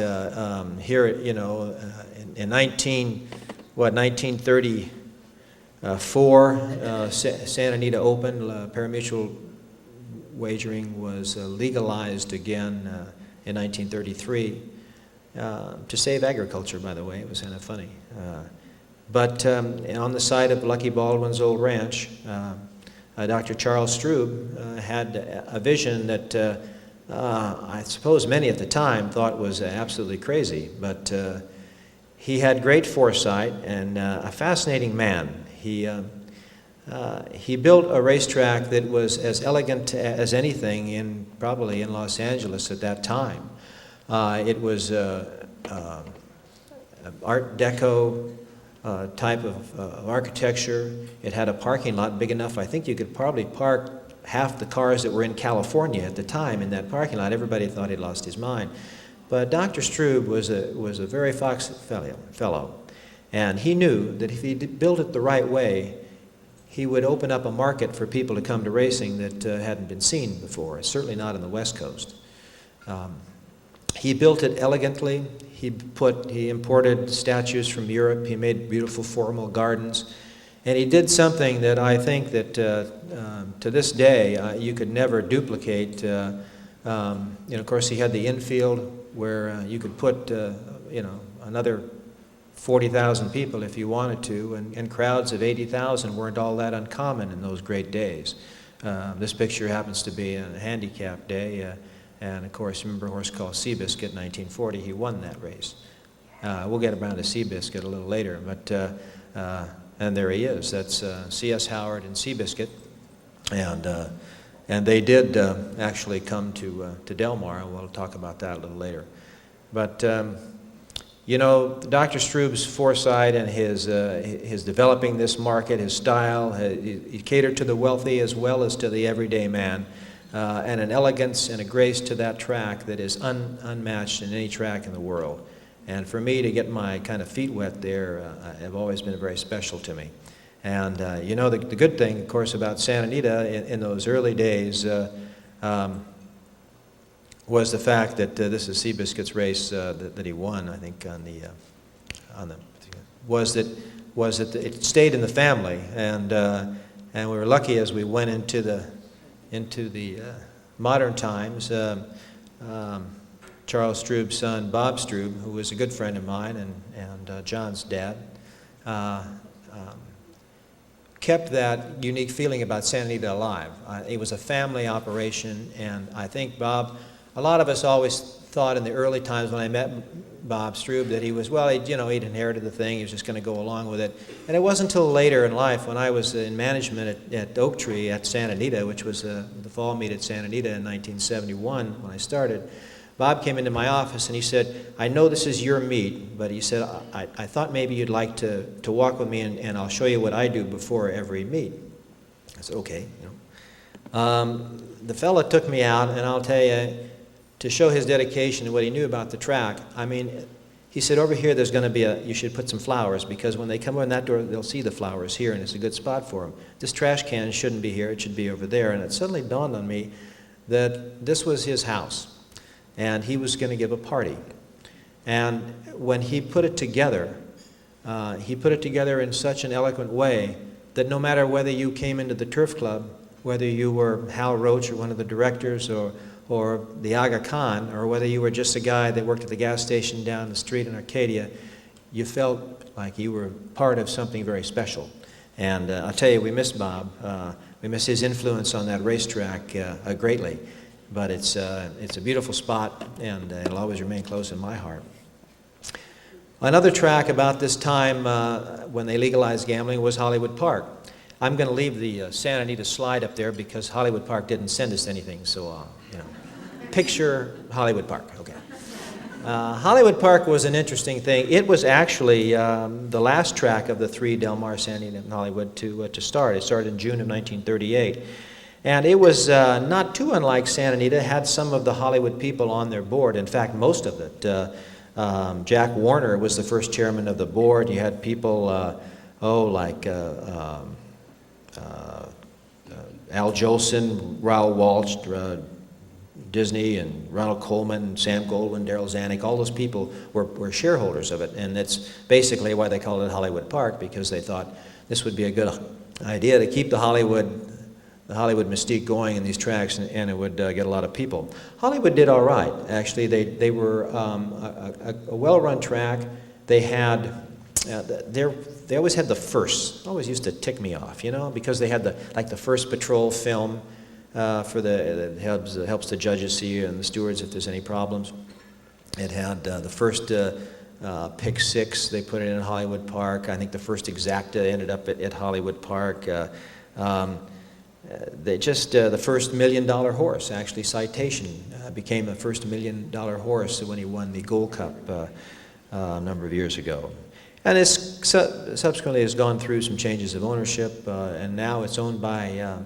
here. In 1934, Santa Anita Open, parimutuel wagering was legalized again in 1933 to save agriculture. By the way, it was kind of funny. But on the site of Lucky Baldwin's old ranch, Dr. Charles Strube had a vision that I suppose many at the time thought was absolutely crazy, but he had great foresight and a fascinating man. He built a racetrack that was as elegant as anything probably in Los Angeles at that time. It was Art Deco type of architecture. It had a parking lot big enough, I think you could probably park half the cars that were in California at the time in that parking lot. Everybody thought he'd lost his mind. But Dr. Strube was a very foxy fellow, and he knew that if he built it the right way, he would open up a market for people to come to racing that hadn't been seen before, certainly not on the West Coast. He built it elegantly. He imported statues from Europe. He made beautiful formal gardens. And he did something that I think that to this day you could never duplicate. Of course, he had the infield where you could put another 40,000 people if you wanted to, and crowds of 80,000 weren't all that uncommon in those great days. This picture happens to be a handicap day. And of course, remember a horse called Seabiscuit in 1940. He won that race. We'll get around to Seabiscuit a little later, but and there he is. That's C.S. Howard and Seabiscuit, and they did actually come to Del Mar. We'll talk about that a little later. But Dr. Strube's foresight and his developing this market, his style, he catered to the wealthy as well as to the everyday man. And an elegance and a grace to that track that is unmatched in any track in the world. And for me to get my kind of feet wet there have always been very special to me. And the good thing, of course, about Santa Anita in those early days was the fact that this is Seabiscuit's race that he won, I think, was that it stayed in the family, and we were lucky as we went into the modern times. Charles Strube's son, Bob Strube, who was a good friend of mine and John's dad, kept that unique feeling about Santa Anita alive. It was a family operation, and I think Bob, a lot of us always thought in the early times when I met Bob Strube that he was, he'd inherited the thing, he was just going to go along with it. And it wasn't until later in life when I was in management at Oak Tree at Santa Anita, which was the fall meet at Santa Anita in 1971 when I started, Bob came into my office and he said, I know this is your meet, but he said, I thought maybe you'd like to walk with me and I'll show you what I do before every meet. I said, okay. The fella took me out, and I'll tell you, to show his dedication and what he knew about the track, he said, over here there's going to be you should put some flowers, because when they come in that door, they'll see the flowers here, and it's a good spot for them. This trash can shouldn't be here, it should be over there. And it suddenly dawned on me that this was his house, and he was going to give a party. And when he put it together in such an eloquent way that no matter whether you came into the Turf Club, whether you were Hal Roach or one of the directors or the Aga Khan, or whether you were just a guy that worked at the gas station down the street in Arcadia, you felt like you were part of something very special. And I'll tell you, we miss Bob. We miss his influence on that racetrack greatly. But it's a beautiful spot, and it'll always remain close in my heart. Another track about this time when they legalized gambling was Hollywood Park. I'm going to leave the Santa Anita slide up there because Hollywood Park didn't send us anything, so picture Hollywood Park. Okay. Hollywood Park was an interesting thing. It was actually the last track of the three, Del Mar, Santa Anita, and Hollywood, to start. It started in June of 1938. And it was not too unlike Santa Anita. It had some of the Hollywood people on their board. In fact, most of it. Jack Warner was the first chairman of the board. You had people, like Al Jolson, Raoul Walsh, Disney, and Ronald Coleman, Sam Goldwyn, Darryl Zanuck, all those people were shareholders of it, and that's basically why they called it Hollywood Park, because they thought this would be a good idea to keep the Hollywood mystique going in these tracks, and it would get a lot of people. Hollywood did all right, actually. They were a well-run track. They had they always had the firsts. Always used to tick me off, you know, because they had the first patrol film that helps the judges see and the stewards if there's any problems. It had the first pick six. They put it in Hollywood Park. I think the first exacta ended up at Hollywood Park. The first $1 million horse, actually, Citation became the first $1 million horse when he won the Gold Cup a number of years ago. And it subsequently has gone through some changes of ownership, and now it's owned by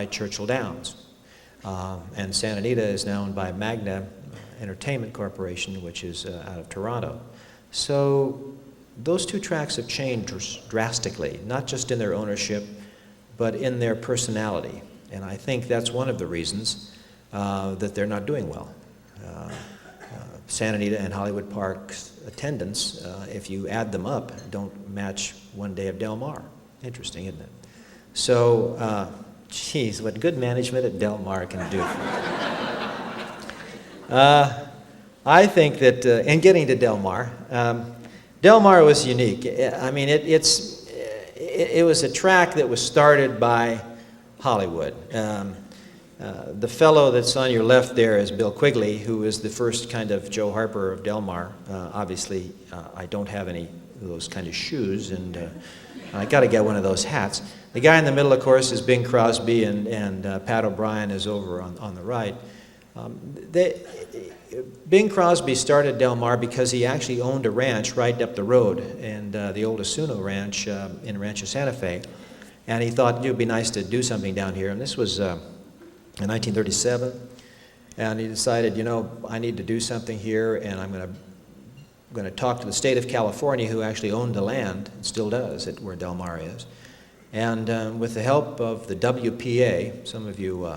Churchill Downs. And Santa Anita is now owned by Magna Entertainment Corporation, which is out of Toronto. So those two tracks have changed drastically, not just in their ownership, but in their personality. And I think that's one of the reasons that they're not doing well. Santa Anita and Hollywood Park's attendance, if you add them up, don't match one day of Del Mar. Interesting, isn't it? So, geez, what good management at Del Mar can do. I think that, in getting to Del Mar was unique. I mean, it was a track that was started by Hollywood. The fellow that's on your left there is Bill Quigley, who is the first kind of Joe Harper of Del Mar. Obviously, I don't have any of those kind of shoes, and I got to get one of those hats. The guy in the middle, of course, is Bing Crosby, and Pat O'Brien is over on the right. Bing Crosby started Del Mar because he actually owned a ranch right up the road, and the old Asuno Ranch in Rancho Santa Fe, and he thought it would be nice to do something down here, and this was in 1937, and he decided, you know, I need to do something here, and I'm going to talk to the state of California, who actually owned the land, and still does, where Del Mar is. And with the help of the WPA, some of you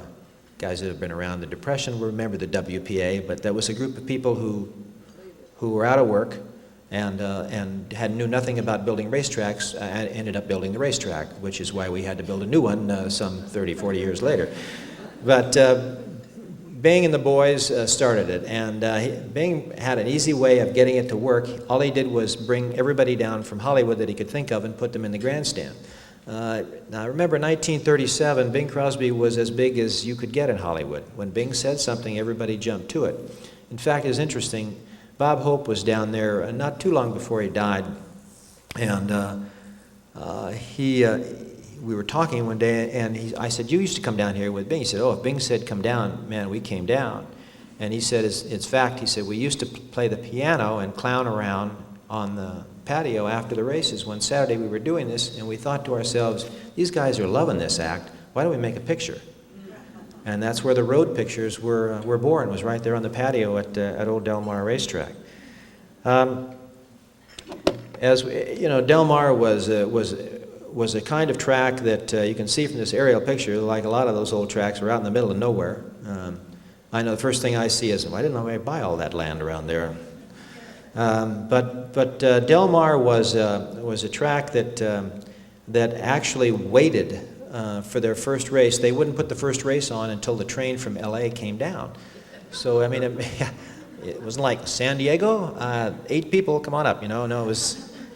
guys that have been around the Depression will remember the WPA, but that was a group of people who were out of work and knew nothing about building racetracks, and ended up building the racetrack, which is why we had to build a new one some 30, 40 years later. But Bing and the boys started it, and Bing had an easy way of getting it to work. All he did was bring everybody down from Hollywood that he could think of and put them in the grandstand. Now remember, 1937, Bing Crosby was as big as you could get in Hollywood. When Bing said something, everybody jumped to it. In fact, it's interesting, Bob Hope was down there not too long before he died, and we were talking one day, and I said, you used to come down here with Bing. He said, oh, if Bing said come down, man, we came down. And he said, it's fact, he said, we used to play the piano and clown around on the patio after the races. One Saturday we were doing this, and we thought to ourselves, these guys are loving this act, why don't we make a picture? And that's where the road pictures were born, was right there on the patio at Old Del Mar Racetrack. As you know, Del Mar was a kind of track that you can see from this aerial picture, like a lot of those old tracks, were out in the middle of nowhere. I know the first thing I see is, I didn't know where to buy all that land around there. But Del Mar was a track that actually waited for their first race. They wouldn't put the first race on until the train from LA came down. So I mean, it wasn't like San Diego, 8 people, come on up, you know. No,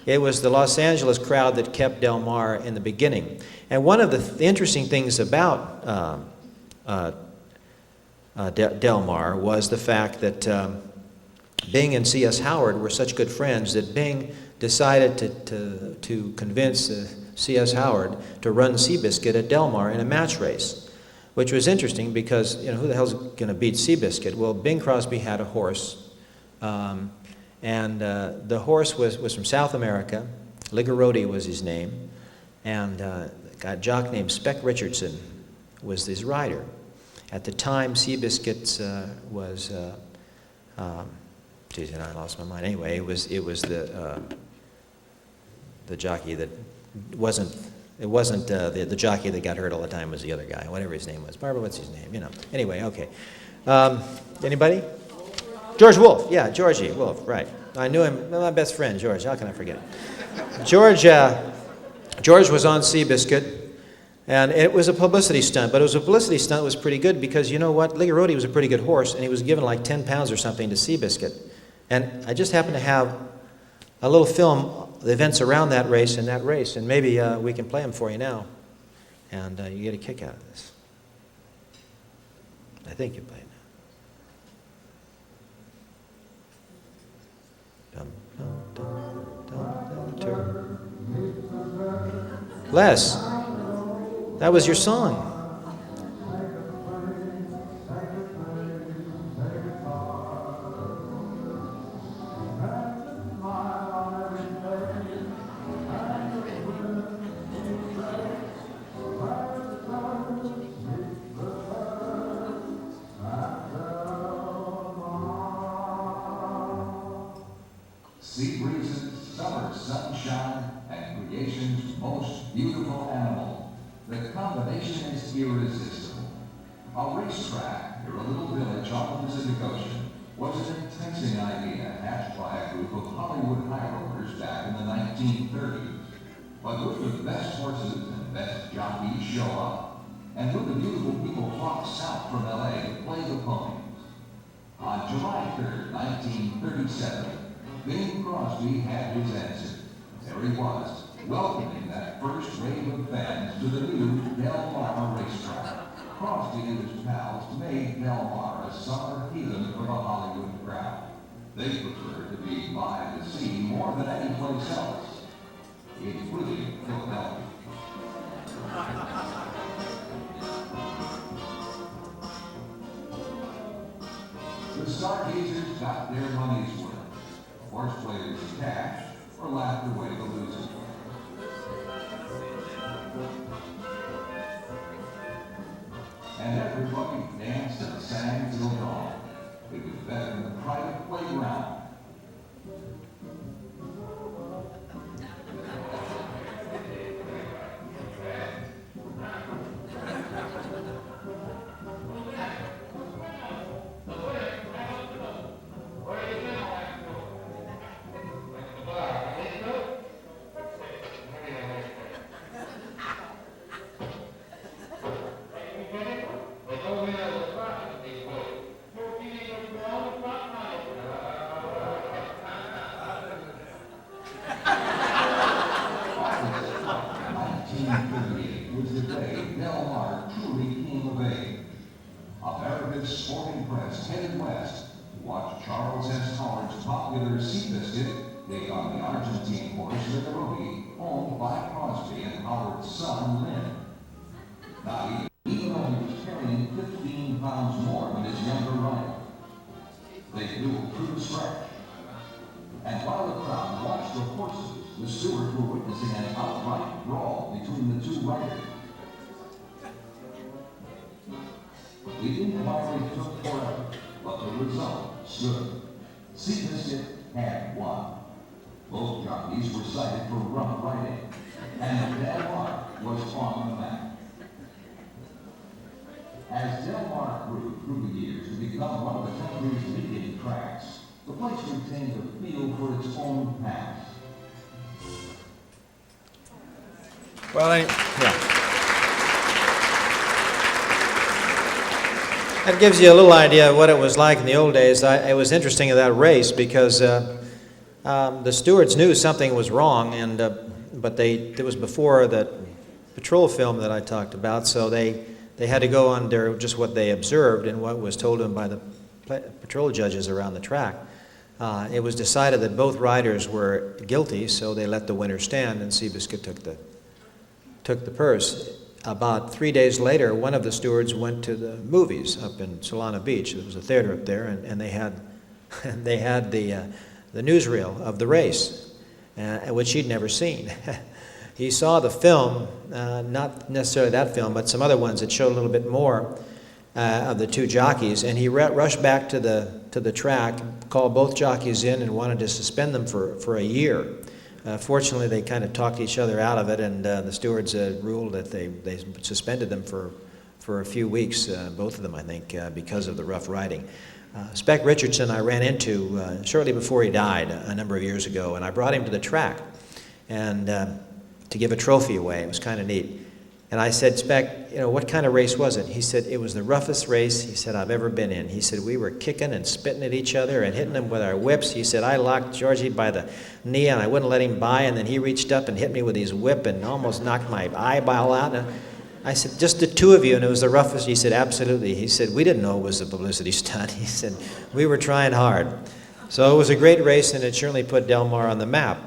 it was the Los Angeles crowd that kept Del Mar in the beginning. And one of the interesting things about Del Mar was the fact that Bing and C.S. Howard were such good friends that Bing decided to convince C.S. Howard to run Seabiscuit at Del Mar in a match race, which was interesting because, you know, who the hell's going to beat Seabiscuit? Well, Bing Crosby had a horse, and the horse was from South America. Ligarodi was his name, and a jock named Speck Richardson was his rider. At the time, Seabiscuit was... geez, I lost my mind. Anyway, it was the jockey that wasn't It wasn't the jockey that got hurt all the time. It was the other guy, whatever his name was. Barbara, what's his name? You know. Anyway, okay. Anybody? George Wolfe. Yeah, Georgie Wolfe. Right. I knew him. My best friend, George. How can I forget him? George was on Seabiscuit, and it was a publicity stunt. But it was a publicity stunt that was pretty good because you know what? Ligarodi was a pretty good horse, and he was given like 10 pounds or something to Seabiscuit. And I just happened to have a little film, the events around that race and that race, and maybe we can play them for you now, and you get a kick out of this. I think you play it now. Dum, dum, dum, dum, dum, Les, that was your song. Sea breezes, summer sunshine, and creation's most beautiful animal. The combination is irresistible. A racetrack near a little village off the Pacific Ocean was an enticing idea hatched by a group of Hollywood highrollers back in the 1930s. But would the best horses and best jockeys show up? And would the beautiful people flock south from LA to play the ponies? On July 3rd, 1937, Bing Crosby had his answer. There he was, welcoming that first wave of fans to the new Del Mar racetrack. Crosby and his pals made Del Mar a summer haven for the Hollywood crowd. They preferred to be by the sea more than any place else, including Philadelphia. The stargazers got their money's worth. Horse players cash or laughed away the losers. And everybody danced and sang till dawn. It was better than the private playground. Was the day Del Mar truly came of age. America's sporting press headed west to watch Charles S. Collard's popular Seabiscuit take on the Argentine horse Ligarodi, owned by Crosby and Howard's son Lynn. Now, even though he was carrying 15 pounds more than his younger rival, they dueled through the stretch. And while the crowd watched the horses, the stewards were witnessing an outright brawl between the two riders. The inquiry took forever, but the result stood. Seabiscuit had won. Both jockeys were cited for rough riding, and Del Mar was on the map. As Del Mar grew through the years to become one of the country's leading tracks, the place retained a feel for its own past. Well, yeah. That gives you a little idea of what it was like in the old days. It was interesting in that race because the stewards knew something was wrong, and but it was before that patrol film that I talked about, so they had to go under just what they observed and what was told them by the patrol judges around the track. It was decided that both riders were guilty, so they let the winner stand, and Seabiscuit took the purse. About 3 days later, one of the stewards went to the movies up in Solana Beach. There was a theater up there, and they had the newsreel of the race, which he'd never seen. He saw the film, not necessarily that film, but some other ones that showed a little bit more of the two jockeys, and he rushed back to the track, called both jockeys in, and wanted to suspend them for a year Fortunately, they kind of talked each other out of it, and the stewards ruled that they suspended them for a few weeks, both of them, I think, because of the rough riding. Spec Richardson I ran into shortly before he died a number of years ago, and I brought him to the track and to give a trophy away. It was kind of neat. And I said, Spec, what kind of race was it? He said, it was the roughest race, he said, I've ever been in. He said, we were kicking and spitting at each other and hitting them with our whips. He said, I locked Georgie by the knee and I wouldn't let him by, and then he reached up and hit me with his whip and almost knocked my eyeball out. And I said, just the two of you, and it was the roughest? He said, absolutely. He said, we didn't know it was a publicity stunt. He said, we were trying hard. So it was a great race, and it certainly put Del Mar on the map.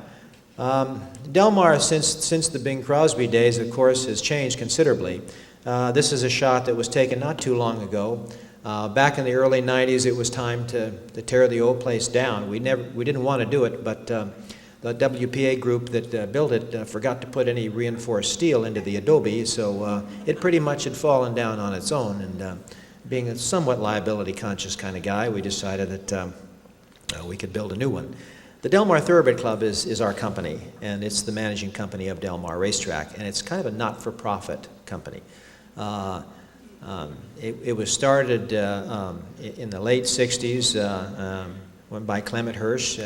Del Mar, since the Bing Crosby days, of course, has changed considerably. This is a shot that was taken not too long ago. Back in the early 90s, it was time to tear the old place down. We didn't want to do it, but the WPA group that built it forgot to put any reinforced steel into the adobe, so it pretty much had fallen down on its own. And being a somewhat liability-conscious kind of guy, we decided that we could build a new one. The Del Mar Thoroughbred Club is our company, and it's the managing company of Del Mar Racetrack, and it's kind of a not-for-profit company. It was started in the late 60s by Clement Hirsch,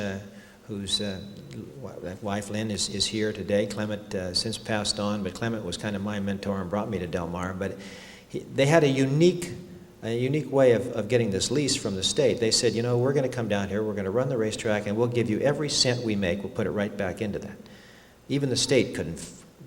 whose wife Lynn is here today. Clement since passed on, but Clement was kind of my mentor and brought me to Del Mar. But they had a unique way of getting this lease from the state. They said, we're going to come down here, we're going to run the racetrack, and we'll give you every cent we make, we'll put it right back into that. Even the state couldn't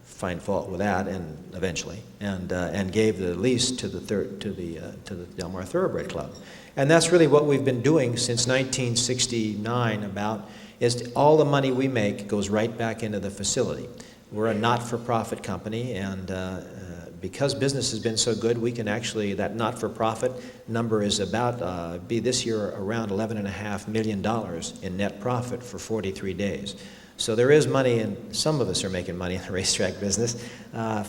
find fault with that, and eventually, and gave the lease to the Del Mar Thoroughbred Club. And that's really what we've been doing since 1969 is all the money we make goes right back into the facility. We're a not-for-profit company, and because business has been so good, we can actually, that not-for-profit number is about, be this year around $11.5 million in net profit for 43 days. So there is money, and some of us are making money in the racetrack business.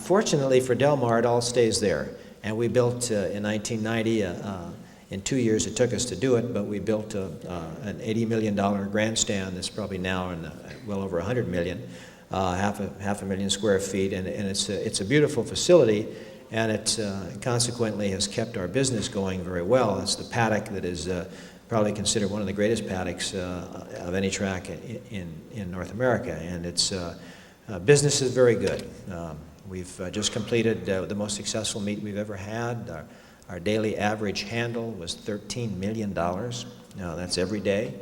Fortunately for Del Mar, it all stays there. And we built in 1990, in 2 years it took us to do it, but we built an $80 million grandstand that's probably now in well over $100 million. Half a million square feet, and it's a beautiful facility, and it consequently has kept our business going very well. It's the paddock that is probably considered one of the greatest paddocks of any track in North America, and its business is very good. We've just completed the most successful meet we've ever had. Our daily average handle was $13 million. Now that's every day.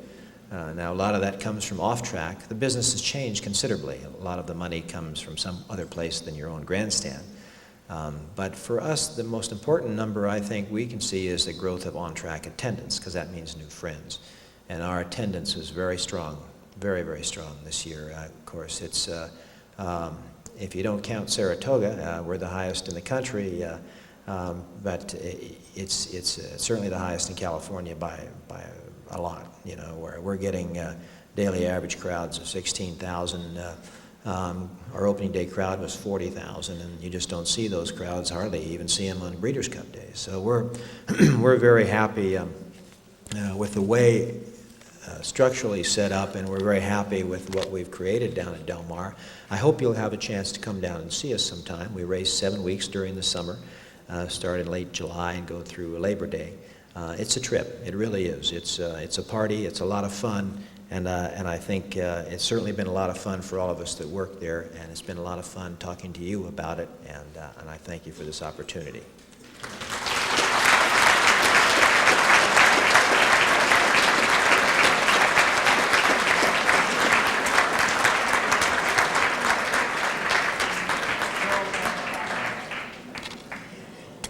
Now, a lot of that comes from off-track. The business has changed considerably. A lot of the money comes from some other place than your own grandstand. But for us, the most important number I think we can see is the growth of on-track attendance, because that means new friends. And our attendance is very strong, very, very strong this year. Of course, it's, if you don't count Saratoga, we're the highest in the country, but it's certainly the highest in California by a lot, where we're getting daily average crowds of 16,000. Our opening day crowd was 40,000, and you just don't see those crowds, hardly even see them on Breeders' Cup days. So we're very happy with the way structurally set up, and we're very happy with what we've created down at Del Mar. I hope you'll have a chance to come down and see us sometime. We race 7 weeks during the summer, start in late July and go through Labor Day. It's a trip. It really is. It's a party. It's a lot of fun, and I think it's certainly been a lot of fun for all of us that work there, and it's been a lot of fun talking to you about it, and I thank you for this opportunity.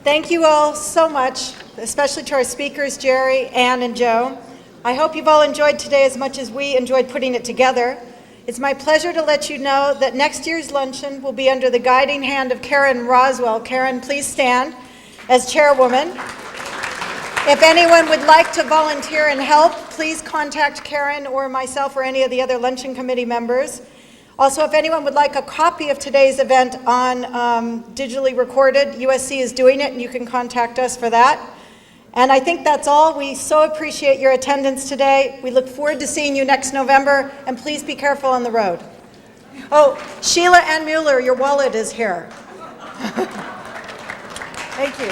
Thank you all so much, especially to our speakers, Jerry, Ann, and Joe. I hope you've all enjoyed today as much as we enjoyed putting it together. It's my pleasure to let you know that next year's luncheon will be under the guiding hand of Karen Roswell. Karen, please stand as chairwoman. If anyone would like to volunteer and help, please contact Karen or myself or any of the other luncheon committee members. Also, if anyone would like a copy of today's event on digitally recorded, USC is doing it, and you can contact us for that. And I think that's all. We so appreciate your attendance today. We look forward to seeing you next November, and please be careful on the road. Oh, Sheila Ann Mueller, your wallet is here. Thank you.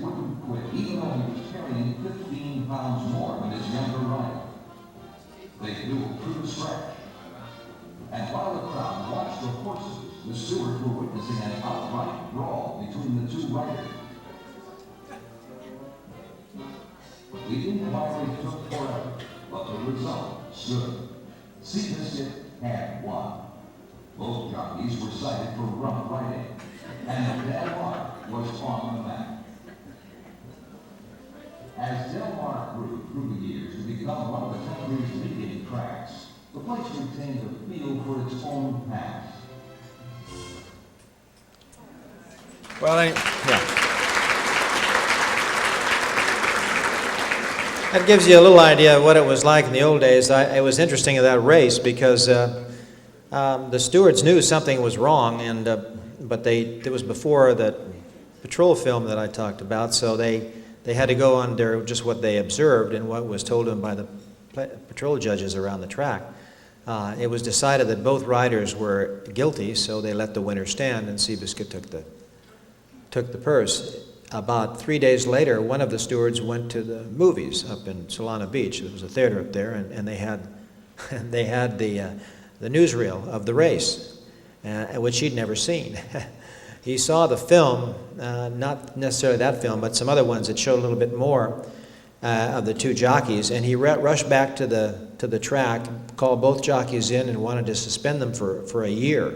Wouldn't quit, even though he was carrying 15 pounds more than his younger rival. They dueled through the stretch. And while the crowd watched the horses, the stewards were witnessing an outright brawl between the two riders. The inquiry took forever, but the result stood. Seabiscuit had won. Both jockeys were cited for rough riding, and Del Mar was on the map. As Del Mar grew through the years to become one of the country's leading tracks, the place retained a feel for its own past. Well, that gives you a little idea of what it was like in the old days. It was interesting in that race because the stewards knew something was wrong, but it was before that patrol film that I talked about, so they had to go under just what they observed and what was told them by the patrol judges around the track. It was decided that both riders were guilty, so they let the winner stand, and Seabiscuit took the purse. About 3 days later, one of the stewards went to the movies up in Solana Beach. There was a theater up there, and they had the newsreel of the race, which he'd never seen. He saw the film, not necessarily that film, but some other ones that showed a little bit more of the two jockeys, and he rushed back to the track, called both jockeys in, and wanted to suspend them for a year.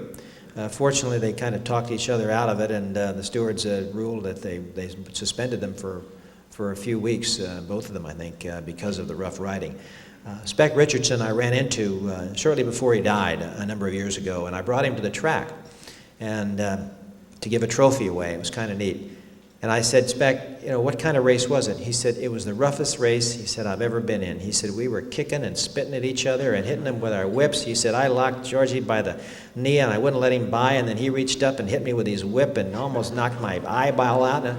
Fortunately, they kind of talked each other out of it, and the stewards ruled that they suspended them for a few weeks, both of them, I think, because of the rough riding. Spec Richardson I ran into shortly before he died a number of years ago, and I brought him to the track and to give a trophy away. It was kind of neat. And I said, Spec, what kind of race was it? He said, it was the roughest race, he said, I've ever been in. He said, we were kicking and spitting at each other and hitting them with our whips. He said, I locked Georgie by the knee and I wouldn't let him by, and then he reached up and hit me with his whip and almost knocked my eyeball out. And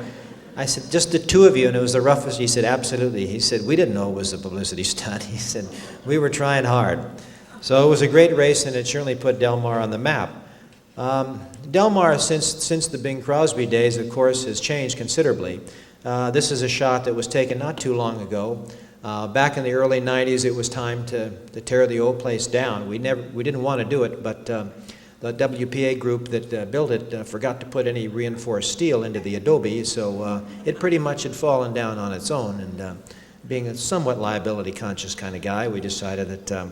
I said, just the two of you, and it was the roughest? He said, absolutely. He said, we didn't know it was a publicity stunt. He said, we were trying hard. So it was a great race, and it certainly put Del Mar on the map. Del Mar, since the Bing Crosby days, of course, has changed considerably. This is a shot that was taken not too long ago. Back in the early 90s, it was time to tear the old place down. We didn't want to do it, but the WPA group that built it forgot to put any reinforced steel into the adobe, so it pretty much had fallen down on its own. And being a somewhat liability-conscious kind of guy, we decided that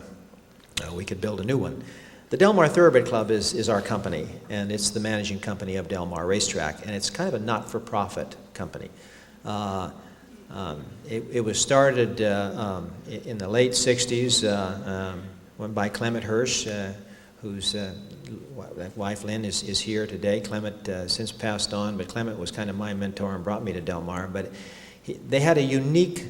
we could build a new one. The Del Mar Thoroughbred Club is our company, and it's the managing company of Del Mar Racetrack, and it's kind of a not-for-profit company. It was started in the late 60s by Clement Hirsch, whose wife Lynn is here today. Clement since passed on, but Clement was kind of my mentor and brought me to Del Mar. But they had a unique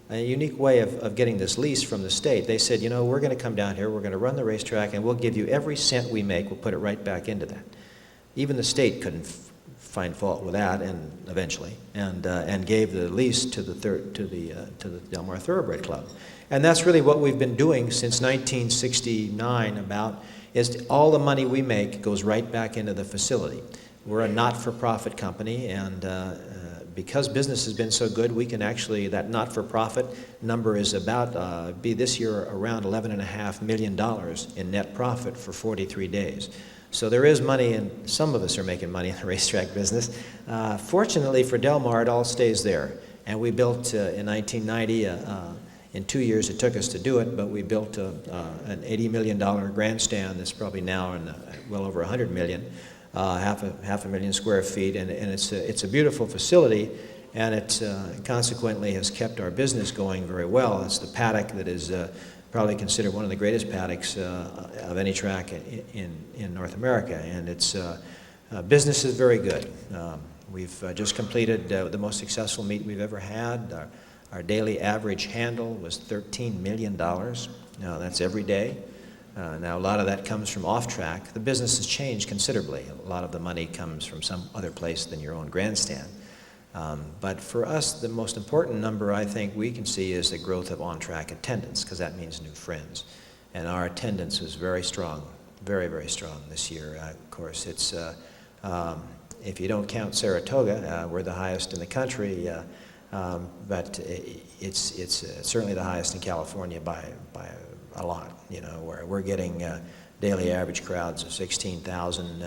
way of getting this lease from the state. They said, we're going to come down here, we're going to run the racetrack, and we'll give you every cent we make, we'll put it right back into that. Even the state couldn't find fault with that, and eventually, and gave the lease to the Del Mar Thoroughbred Club. And that's really what we've been doing since 1969 is all the money we make goes right back into the facility. We're a not-for-profit company, and because business has been so good, we can actually, that not-for-profit number is about, be this year around $11.5 million in net profit for 43 days. So there is money, and some of us are making money in the racetrack business. Fortunately for Del Mar, it all stays there. And we built in 1990, in 2 years it took us to do it, but we built an $80 million grandstand that's probably now in well over $100 million. Half a million square feet, and it's a beautiful facility, and it consequently has kept our business going very well. It's the paddock that is probably considered one of the greatest paddocks of any track in North America, and its business is very good. We've just completed the most successful meet we've ever had. Our daily average handle was $13 million. Now, that's every day. Now, a lot of that comes from off-track. The business has changed considerably. A lot of the money comes from some other place than your own grandstand. But for us, the most important number I think we can see is the growth of on-track attendance, because that means new friends. And our attendance was very strong, very, very strong this year. Of course, it's, if you don't count Saratoga, we're the highest in the country, but it's certainly the highest in California by a lot, you know, where we're getting daily average crowds of 16,000.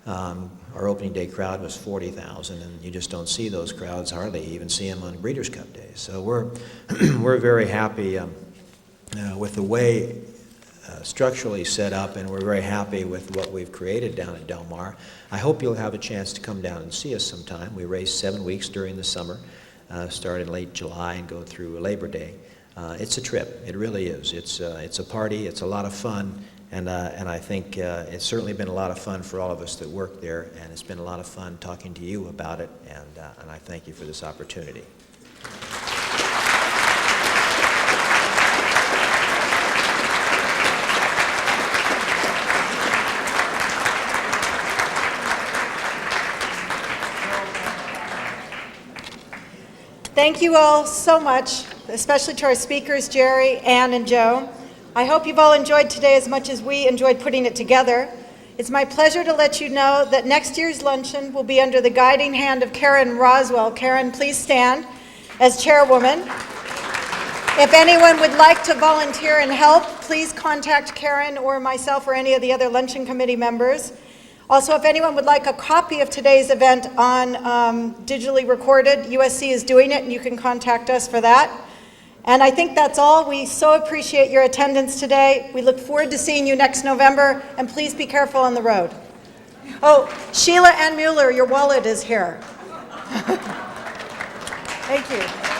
Our opening day crowd was 40,000, and you just don't see those crowds, hardly even see them on Breeders' Cup days. So we're very happy with the way structurally set up, and we're very happy with what we've created down at Del Mar. I hope you'll have a chance to come down and see us sometime. We race 7 weeks during the summer, start in late July and go through Labor Day. It's a trip. It really is. It's a party. It's a lot of fun, and I think it's certainly been a lot of fun for all of us that work there, and it's been a lot of fun talking to you about it, and I thank you for this opportunity. Thank you all so much, especially to our speakers, Jerry, Ann, and Joe. I hope you've all enjoyed today as much as we enjoyed putting it together. It's my pleasure to let you know that next year's luncheon will be under the guiding hand of Karen Roswell. Karen, please stand as chairwoman. If anyone would like to volunteer and help, please contact Karen or myself or any of the other luncheon committee members. Also, if anyone would like a copy of today's event on digitally recorded, USC is doing it, and you can contact us for that. And I think that's all. We so appreciate your attendance today. We look forward to seeing you next November, and please be careful on the road. Oh, Sheila Ann Mueller, your wallet is here. Thank you.